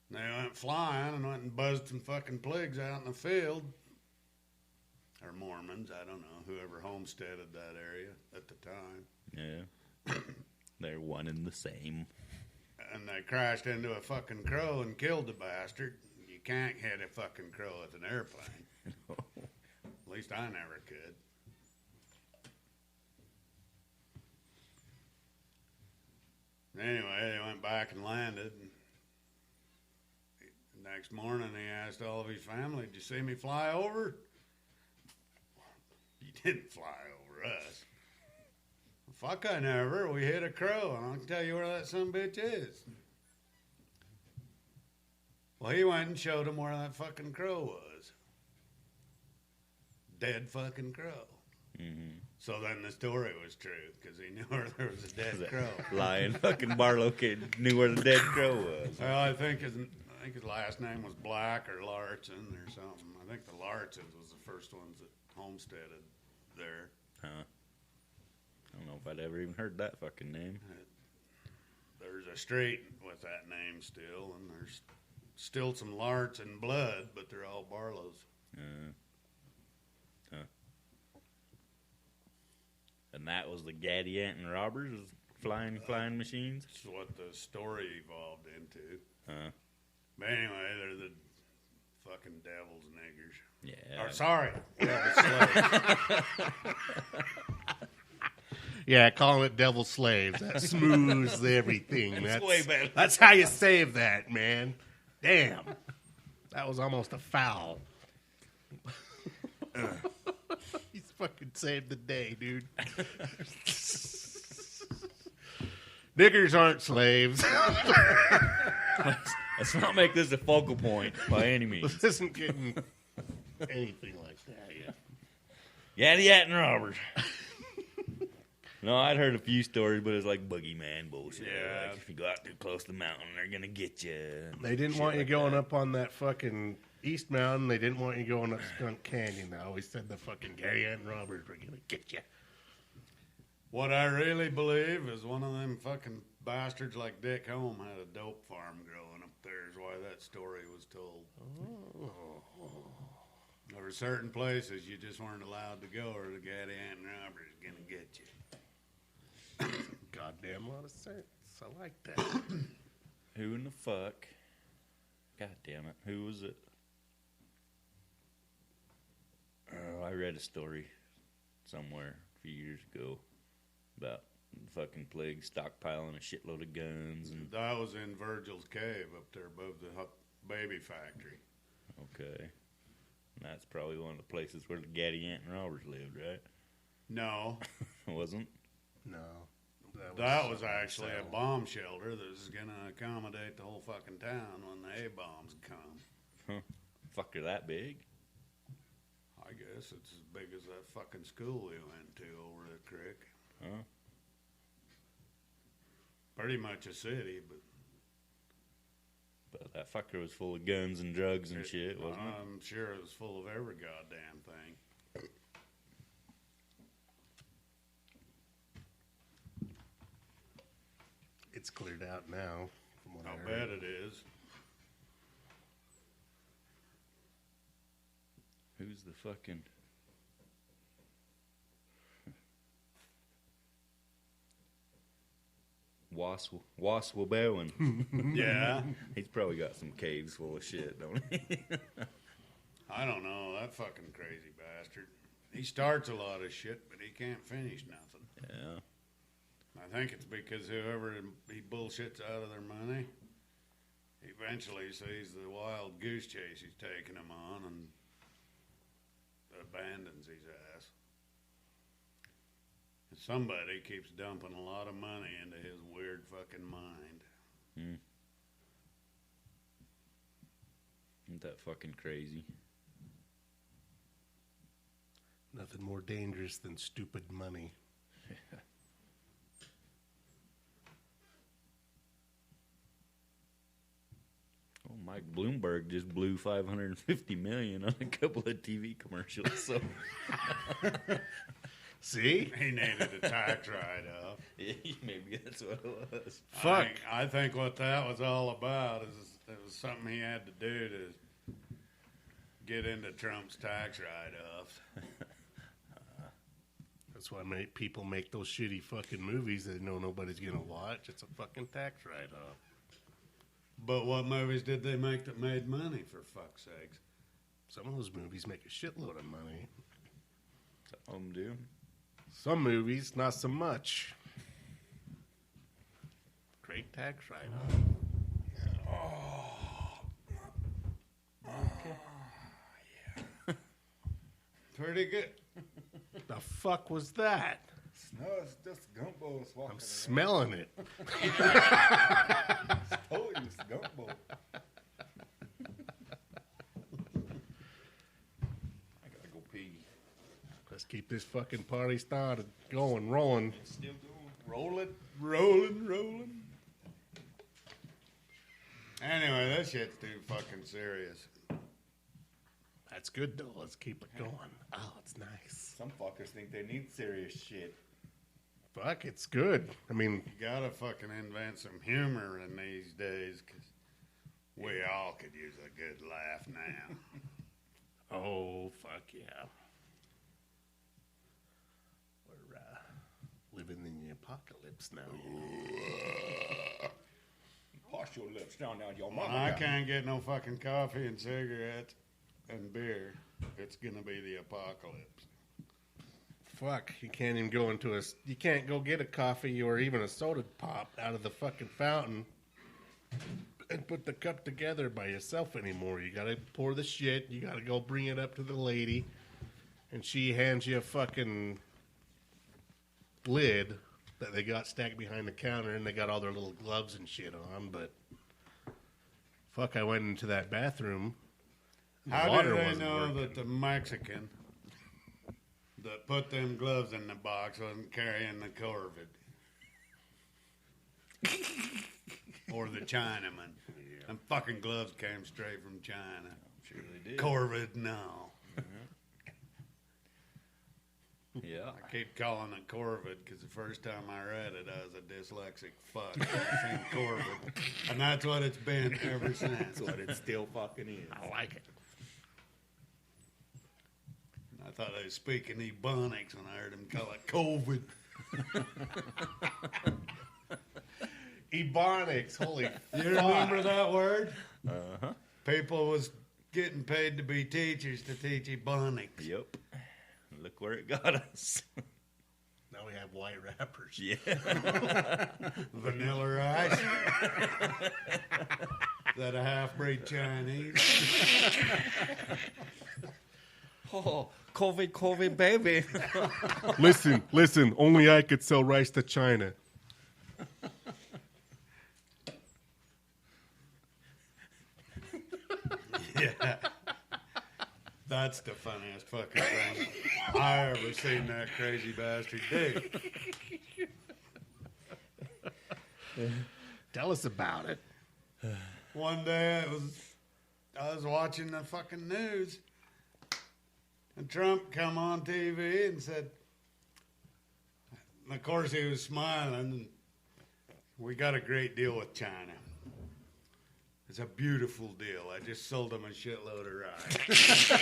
They went flying and went and buzzed some fucking pigs out in the field. Or Mormons, I don't know, whoever homesteaded that area at the time. Yeah. They're one and the same. And they crashed into a fucking crow and killed the bastard. You can't hit a fucking crow with an airplane. At least I never could. Anyway, they went back and landed. And the next morning, he asked all of his family, "Did you see me fly over?" "You didn't fly over us." "Fuck, I never. We hit a crow, and I can tell you where that sumbitch is." Well, he went and showed him where that fucking crow was. Dead fucking crow. Mm-hmm. So then the story was true, because he knew where there was a dead crow. Lying fucking Barlow kid knew where the dead crow was. Well, I think his last name was Black or Larson or something. I think the Larsons was the first ones that homesteaded there. Huh. I don't know if I'd ever even heard that fucking name. There's a street with that name still, and there's still some Larson blood, but they're all Barlows. Huh. And that was the Gadianton robbers, flying machines? That's what the story evolved into. Huh. But anyway, they're the fucking devil's niggers. Yeah. Or sorry, devil's slaves. Yeah, calling it devil slaves. That smooths everything. That's way better. That's how you save that, man. Damn. That was almost a foul. Fucking saved the day, dude. Niggers aren't slaves. Let's not make this a focal point by any means. This isn't getting anything like that yet. Yaddy and robbers. No, I'd heard a few stories, but it's like boogeyman bullshit. Yeah. Like if you go out too close to the mountain, they're gonna get you. They didn't want you going up on that fucking East Mountain. They didn't want you going up Skunk Canyon. They always said the fucking Gadiant robbers were gonna get you. What I really believe is one of them fucking bastards like Dick Home had a dope farm growing up there, is why that story was told. There were certain places you just weren't allowed to go, or the Gadiant robbers gonna get you. Goddamn lot of sense. I like that. Who in the fuck? God damn it. Who was it? Oh, I read a story somewhere a few years ago about the fucking plague stockpiling a shitload of guns. And That was in Virgil's Cave up there above the baby factory. okay. And that's probably one of the places where the Gadiant robbers lived, right? No, Wasn't? No. that was actually a bomb shelter that was going to accommodate the whole fucking town when the A-bombs come. Huh. Fuck, they're that big? I guess it's as big as that fucking school we went to over the creek. Huh? Pretty much a city, but But that fucker was full of guns and drugs and shit, wasn't it? I'm sure it was full of every goddamn thing. It's cleared out now. From what I I bet heard. it is. Who's the fucking... Waswabowen. Yeah. He's probably got some caves full of shit, don't he? I don't know, that fucking crazy bastard. He starts a lot of shit, but he can't finish nothing. Yeah. I think it's because whoever he bullshits out of their money, he eventually sees the wild goose chase he's taking him on and abandons his ass. And somebody keeps dumping a lot of money into his weird fucking mind. Isn't that fucking crazy? Nothing more dangerous than stupid money. Oh, Mike Bloomberg just blew $550 million on a couple of TV commercials. So See? He needed a tax write-off. yeah, maybe that's what it was. Fuck. I think what that was all about is it was something he had to do to get into Trump's tax write-offs. That's why people make those shitty fucking movies they know nobody's gonna watch. It's a fucking tax write-off. But what movies did they make that made money, for fuck's sakes? Some of those movies make a shitload of money. Some of them do. Some movies, not so much. Great tax write-off. Pretty good. The fuck was that? No, it's just gumbos walking I'm smelling it. Oh, it's gumbo. I gotta go pee. Let's keep this fucking party started. Going, rolling. It's still going. Rolling. Anyway, that shit's too fucking serious. That's good though. Let's keep it going. Oh, it's nice. Some fuckers think they need serious shit. Fuck, it's good. I mean, You gotta fucking invent some humor in these days, 'cause we all could use a good laugh now. oh, fuck yeah. We're living in the apocalypse now. Wash your lips down now, your When mama. I got me. can't get no fucking coffee and cigarettes and beer, it's gonna be the apocalypse. Fuck, you can't even go into you can't go get a coffee or even a soda pop out of the fucking fountain and put the cup together by yourself anymore. You gotta pour the shit, you gotta go bring it up to the lady, and she hands you a fucking lid that they got stacked behind the counter, and they got all their little gloves and shit on. But fuck, I went into that bathroom. How water did they wasn't know working. that the Mexican that put them gloves in the box wasn't carrying the Corvid? Or the Chinaman? Yeah. Them fucking gloves came straight from China. Sure they did. Corvid, no. Yeah. I keep calling it Corvid because the first time I read it, I was a dyslexic fuck. I seen Corvid. And that's what it's been ever since. That's what it still fucking is. I like it. I thought I was speaking Ebonics when I heard him call it COVID. Ebonics, holy You remember that word? Uh-huh. People was getting paid to be teachers to teach Ebonics. Yep. Look where it got us. Now we have white rappers. Yeah. Vanilla Rice. That a half-breed Chinese. Oh, COVID, baby. Listen, only I could sell rice to China. Yeah. That's the funniest fucking thing I ever seen that crazy bastard do. Tell us about it. One day I was watching the fucking news, and Trump come on TV and said, and of course he was smiling, and we got a great deal with China. It's a beautiful deal. I just sold them a shitload of rice.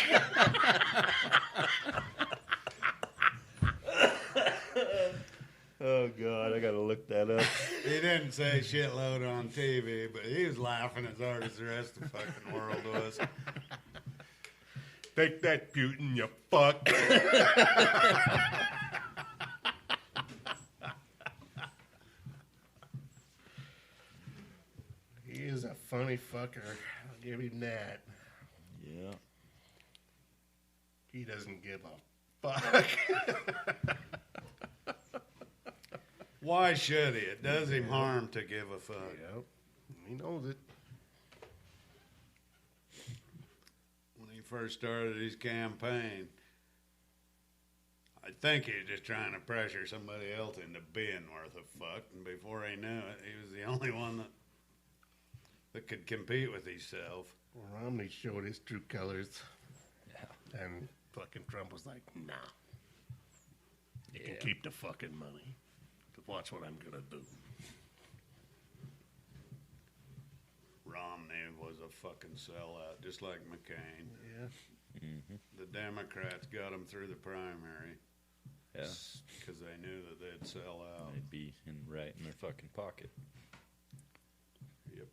Oh, God, I got to look that up. He didn't say shitload on TV, but he was laughing as hard as the rest of the fucking world was. Take that, Putin, you fuck. He is a funny fucker. I'll give him that. Yeah. He doesn't give a fuck. Why should he? It does him harm to give a fuck. Yep. He knows it. When he first started his campaign, I think he was just trying to pressure somebody else into being worth a fuck. And before he knew it, he was the only one that could compete with himself. Well, Romney showed his true colors. Yeah. And fucking Trump was like, nah. You can keep the fucking money. Watch what I'm going to do. Romney was a fucking sellout, just like McCain. Yeah. Mm-hmm. The Democrats got him through the primary. Yeah. Because they knew that they'd sell out. They'd be right in their fucking pocket. Yep.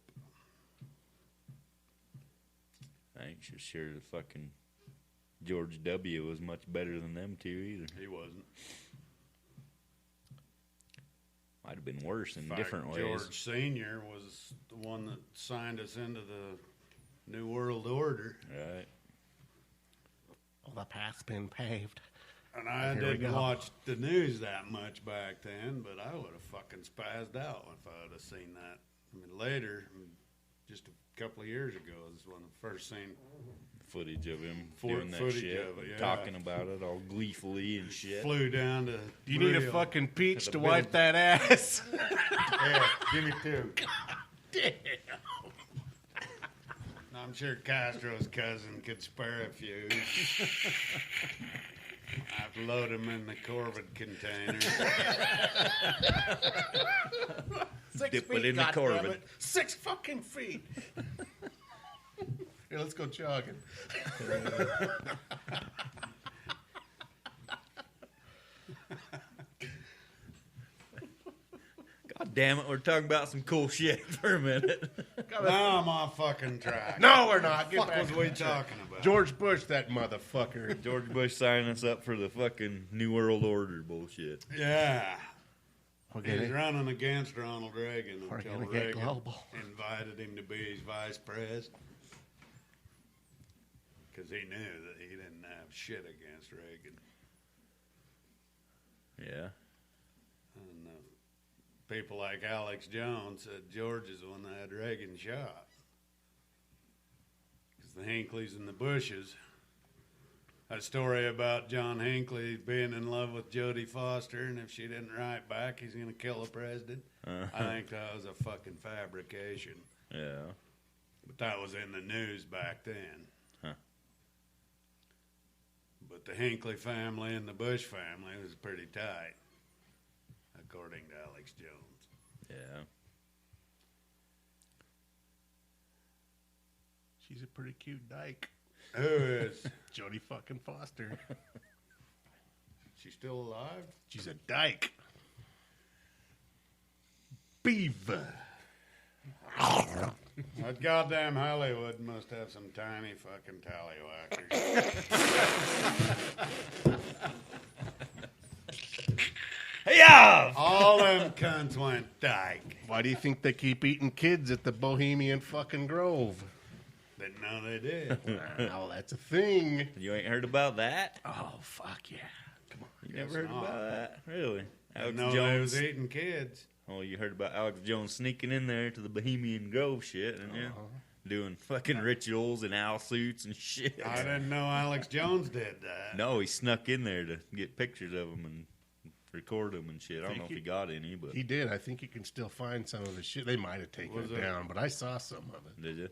I ain't so sure the fucking George W. was much better than them two either. He wasn't. Might have been worse in In fact, different ways. George Sr. was the one that signed us into the New World Order. Right. Well, the path's been paved. And I Here we didn't go. watch the news that much back then, but I would have fucking spazzed out if I would have seen that. I mean, later, just a couple of years ago, is when I first seen. Footage of him Footage doing that shit, of it, yeah. talking about it all gleefully and shit. Flew down to. You need a Rio. fucking peach To to the wipe building. that ass. Yeah, give me two. Damn. I'm sure Castro's cousin could spare a few. I'd load them in the Corvid container. 6 Dip feet, it in the goddammit. Corvid. 6 fucking feet. Here, let's go jogging. God damn it, we're talking about some cool shit for a minute. Now I'm off fucking track. No, we're not. Get What back was on we track. talking about? George Bush, that motherfucker. George Bush signing us up for the fucking New World Order bullshit. Yeah. We're He was gonna, running against Ronald Reagan We're until gonna get Reagan global. invited him to be his vice president. because he knew that he didn't have shit against Reagan. Yeah. And people like Alex Jones said George is the one that had Reagan shot. Because the Hinckleys and the Bushes. A story about John Hinckley being in love with Jodie Foster, and if she didn't write back, he's going to kill the president. I think that was a fucking fabrication. Yeah. But that was in the news back then. Huh. But the Hinckley family and the Bush family was pretty tight, according to Alex Jones. Yeah. She's a pretty cute dyke. Who is? Jodie fucking Foster. She still alive? She's a dyke. Beaver. That goddamn Hollywood must have some tiny fucking tallywhackers. Yeah. All them cunts went dyke. Why do you think they keep eating kids at the Bohemian fucking Grove? Didn't know they did. Well, that's a thing. You ain't heard about that? Oh, fuck yeah. Come on. You never heard not. about that? Really? Alex No, they Jones. was eating kids. Oh, you heard about Alex Jones sneaking in there to the Bohemian Grove shit, and doing fucking rituals and owl suits and shit. I didn't know Alex Jones did that. No, he snuck in there to get pictures of them and record them and shit. I don't know if he got any, but He did. I think you can still find some of his shit. They might have taken Was it it- down, but I saw some of it. did you?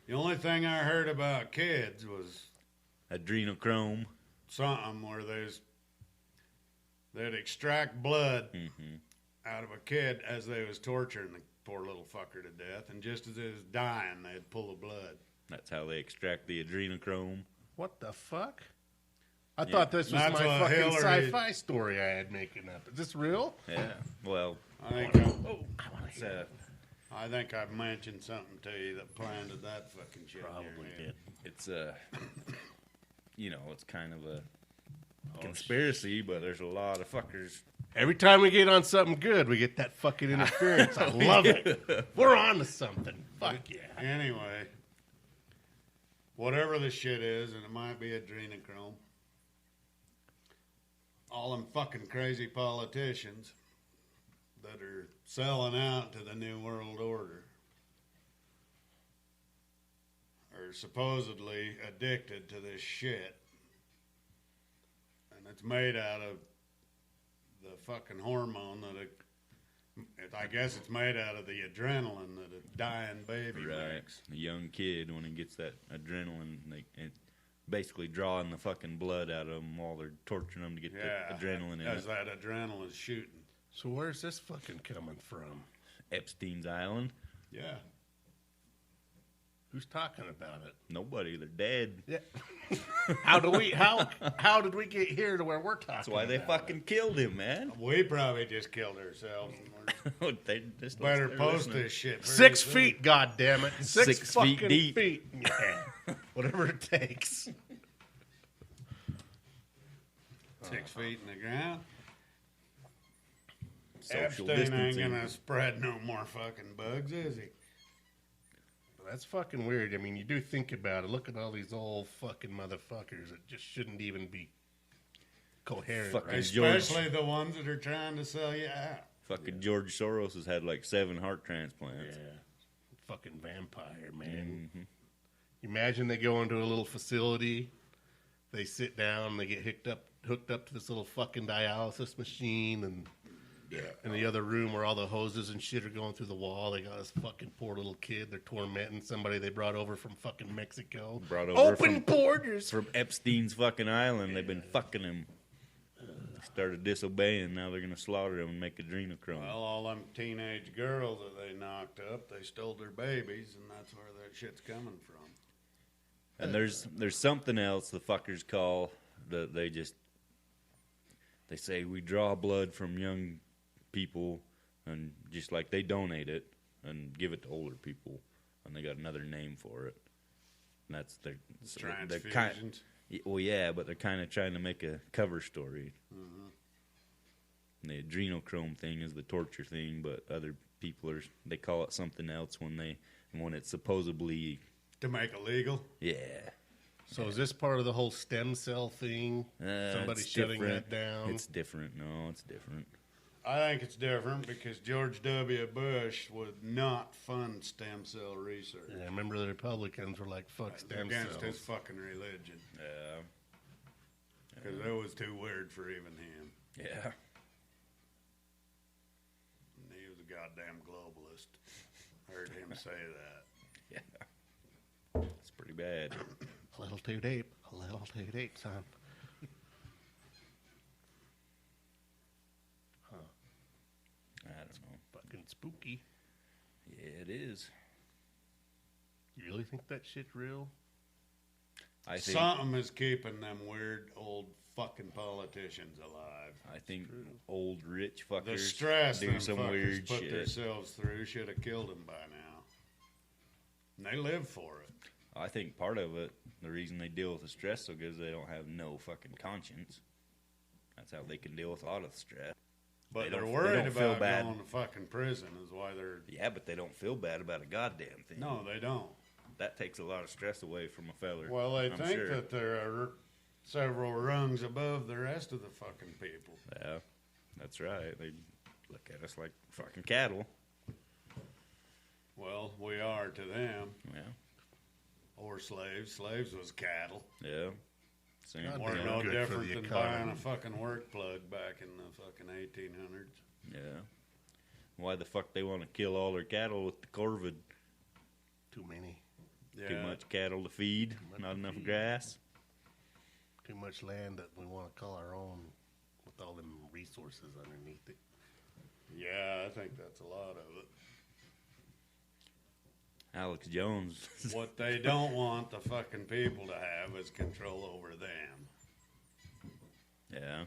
The only thing I heard about kids was Adrenochrome. something where they'd extract blood out of a kid as they was torturing the poor little fucker to death, and just as it was dying, they'd pull the blood. That's how they extract the adrenochrome. What the fuck? I thought this was That's my what fucking Hillary- sci-fi story I had making up. Is this real? Yeah. Well, I think it's, I think I mentioned something to you that planted that fucking shit. in your Probably head. did. it's it's kind of a conspiracy, but there's a lot of fuckers. Every time we get on something good, we get that fucking interference. I love it. We're on to something. Fuck yeah. Anyway, whatever the shit is, and it might be adrenochrome, all them fucking crazy politicians that are selling out to the New World Order are supposedly addicted to this shit. And it's made out of the fucking hormone I guess it's made out of the adrenaline that a dying baby Right. makes. A young kid, when he gets that adrenaline, it's basically drawing the fucking blood out of them while they're torturing them to get Yeah, the adrenaline in as it. that adrenaline is shooting. So where's this fucking coming from? Epstein's Island. Yeah. Who's talking about it? Nobody. They're dead. Yeah. How did we get here to where we're talking? That's why they about fucking killed him, man. We probably just killed ourselves. And They just better they're post listening. this shit. it? very 6 soon. feet, goddammit. 6 feet fucking deep. feet. Yeah. Whatever it takes. 6 feet in the ground. Social Epstein ain't distancing. gonna spread no more fucking bugs, is he? That's fucking weird. I mean, you do think about it. Look at all these old fucking motherfuckers that just shouldn't even be coherent. Fucking Right? Especially the ones that are trying to sell you out. Fucking George Soros has had like 7 heart transplants. Yeah. Fucking vampire, man. Imagine they go into a little facility, they sit down, they get hooked up to this little fucking dialysis machine, and in the other room where all the hoses and shit are going through the wall, they got this fucking poor little kid. They're tormenting somebody they brought over from fucking Mexico. Brought over Open borders. From Epstein's fucking island, they've been fucking him. Started disobeying, now they're gonna slaughter him and make adrenochrome. Well, all them teenage girls that they knocked up, they stole their babies, and that's where that shit's coming from. And there's something else the fuckers call that they say we draw blood from young people, and just like they donate it and give it to older people, and they got another name for it. And that's their Transfusions. well, yeah, but they're kind of trying to make a cover story. And the adrenochrome thing is the torture thing, but other people they call it something else when it's supposedly To make it legal? yeah. So is this part of the whole stem cell thing? Somebody It's shutting different. that down? It's different. No, it's different. I think it's different because George W. Bush would not fund stem cell research. Yeah, I remember the Republicans were like, fuck stem Against his cells. fucking religion. Yeah. Because it was too weird for even him. Yeah. And he was a goddamn globalist. Heard him say that. Yeah. It's pretty bad. A little too deep. A little too deep, son. I don't know. Fucking spooky. Yeah, it is. You really think that shit's real? I think. Something is keeping them weird old fucking politicians alive. I think old rich fuckers The stress do them some fuckers weird put shit. themselves through should have killed them by now. And they live for it. I think part of it, the reason they deal with the stress so good is they don't have no fucking conscience. That's how they can deal with a lot of the stress. But They they're don't- they worried don't feel about bad. going to fucking prison is why they're... Yeah, but they don't feel bad about a goddamn thing. No, they don't. That takes a lot of stress away from a feller. Well, they I'm think sure. that they're several rungs above the rest of the fucking people. Yeah, that's right. They look at us like fucking cattle. Well, we are to them. Yeah, Or slaves. Slaves was cattle. yeah. Same. God Weren't damn no good for different the than economy. buying a fucking work plug back in the fucking 1800s. Yeah. Why the fuck they want to kill all their cattle with the corvid? Too many. Yeah. Too much cattle to feed, much not to enough feed. grass. Too much land that we want to call our own with all them resources underneath it. Yeah, I think that's a lot of it. Alex Jones. What they don't want the fucking people to have is control over them. Yeah.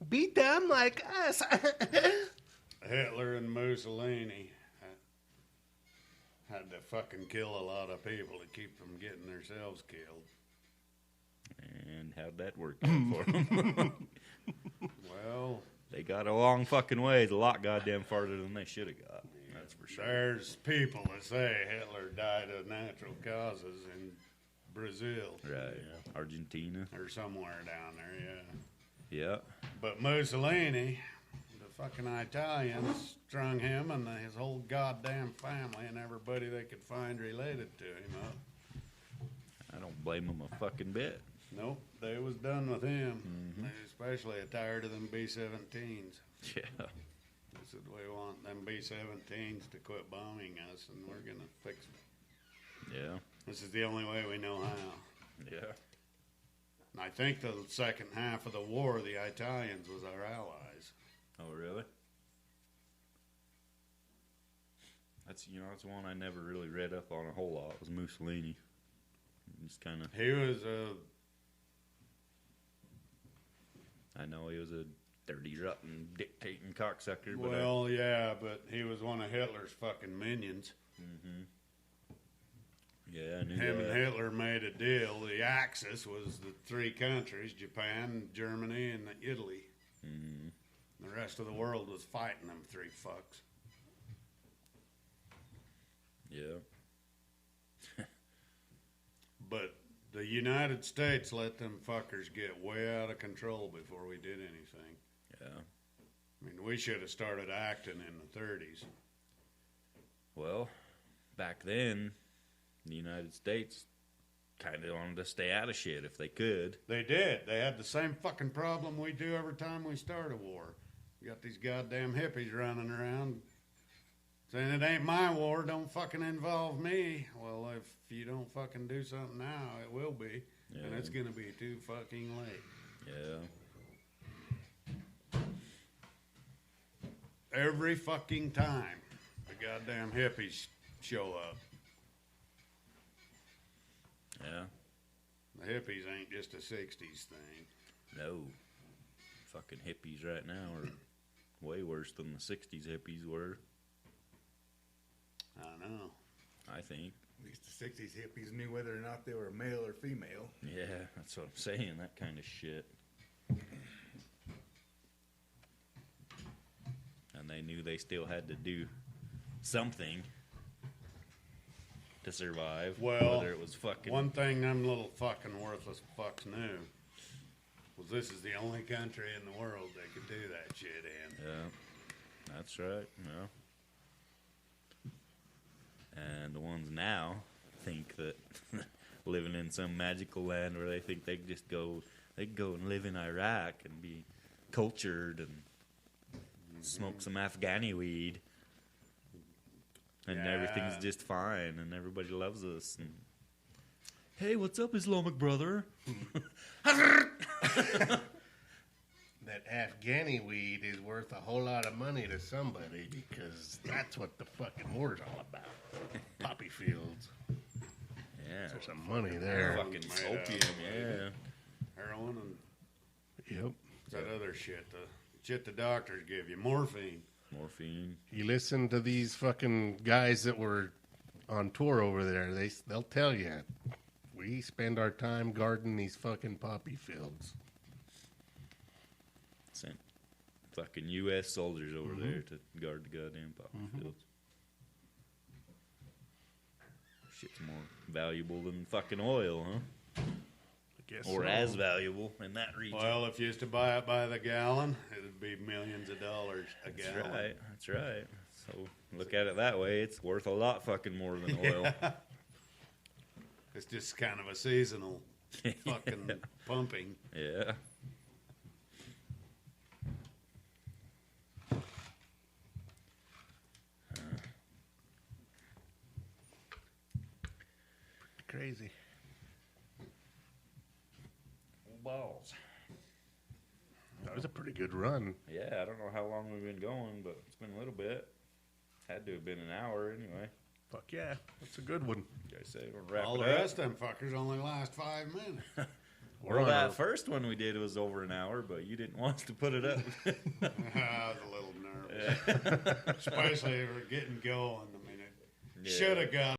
Be dumb like us. Hitler and Mussolini had to fucking kill a lot of people to keep from getting themselves killed. And how'd that work out for them? Well, They got a long fucking ways, a lot goddamn farther than they should have got. That's for sure. there's people that say Hitler died of natural causes in Brazil Right. Argentina. or somewhere down there, yeah. Yeah. But Mussolini, the fucking Italians, strung him and his whole goddamn family and everybody they could find related to him up. I don't blame them a fucking bit. Nope, they was done with him. They especially tired of them B-17s. Yeah. They said, we want them B-17s to quit bombing us, and we're going to fix it. Yeah. This is the only way we know how. Yeah. And I think the second half of the war, the Italians was our allies. Oh, really? That's that's one I never really read up on a whole lot. Was Mussolini. Just kind of. He was I know he was a dirty, rotten, dictating cocksucker. But well, yeah, but he was one of Hitler's fucking minions. yeah, I knew Him that. and Hitler made a deal. The Axis was the three countries, Japan, Germany, and Italy. The rest of the world was fighting them three fucks. Yeah. But the United States let them fuckers get way out of control before we did anything. Yeah. I mean, we should have started acting in the 30s. Well, back then, the United States kind of wanted to stay out of shit if they could. They did. They had the same fucking problem we do every time we start a war. You got these goddamn hippies running around saying it ain't my war, don't fucking involve me. Well, if you don't fucking do something now, it will be. And Yeah. it's going to be too fucking late. Yeah. Every fucking time the goddamn hippies show up. Yeah. The hippies ain't just a 60s thing. No. Fucking hippies right now are way worse than the 60s hippies were, I know. I think. At least the 60s hippies knew whether or not they were male or female. Yeah, that's what I'm saying. That kind of shit. And they knew they still had to do something to survive. Well, whether it was fucking one thing them little fucking worthless fucks knew was this is the only country in the world they could do that shit in. Yeah, that's right. Yeah. And the ones now think that living in some magical land where they think they can just go, they can go and live in Iraq and be cultured and smoke some Afghani weed, and Yeah. everything's just fine, and everybody loves us. And, hey, what's up, Islamic brother? That Afghani weed is worth a whole lot of money to somebody because that's what the fucking war's all about. Poppy fields. Yeah, There's some money there. fucking Made opium. out. Yeah. Heroin and Yep. that other shit, the shit the doctors give you, morphine. Morphine. You listen to these fucking guys that were on tour over there. They'll tell you, we spend our time guarding these fucking poppy fields. Sent fucking U.S. soldiers over there to guard the goddamn poppy fields. Shit's more valuable than fucking oil, huh? I guess Or so. as valuable in that region. Well, if you used to buy it by the gallon, it'd be millions of dollars a That's gallon. right. That's right. So look at it that way. It's worth a lot fucking more than oil. It's just kind of a seasonal fucking pumping. Yeah. Crazy. Balls. That was a pretty good run. Yeah, I don't know how long we've been going, but it's been a little bit. Had to have been an hour anyway. Fuck yeah. That's a good one. You guys say we'll wrap All it the up. rest of them fuckers only last 5 minutes. We're Well, on that our- first one we did was over an hour, but you didn't want us to put it up. I was a little nervous. Especially if we're getting going. I mean, it Yeah. should have got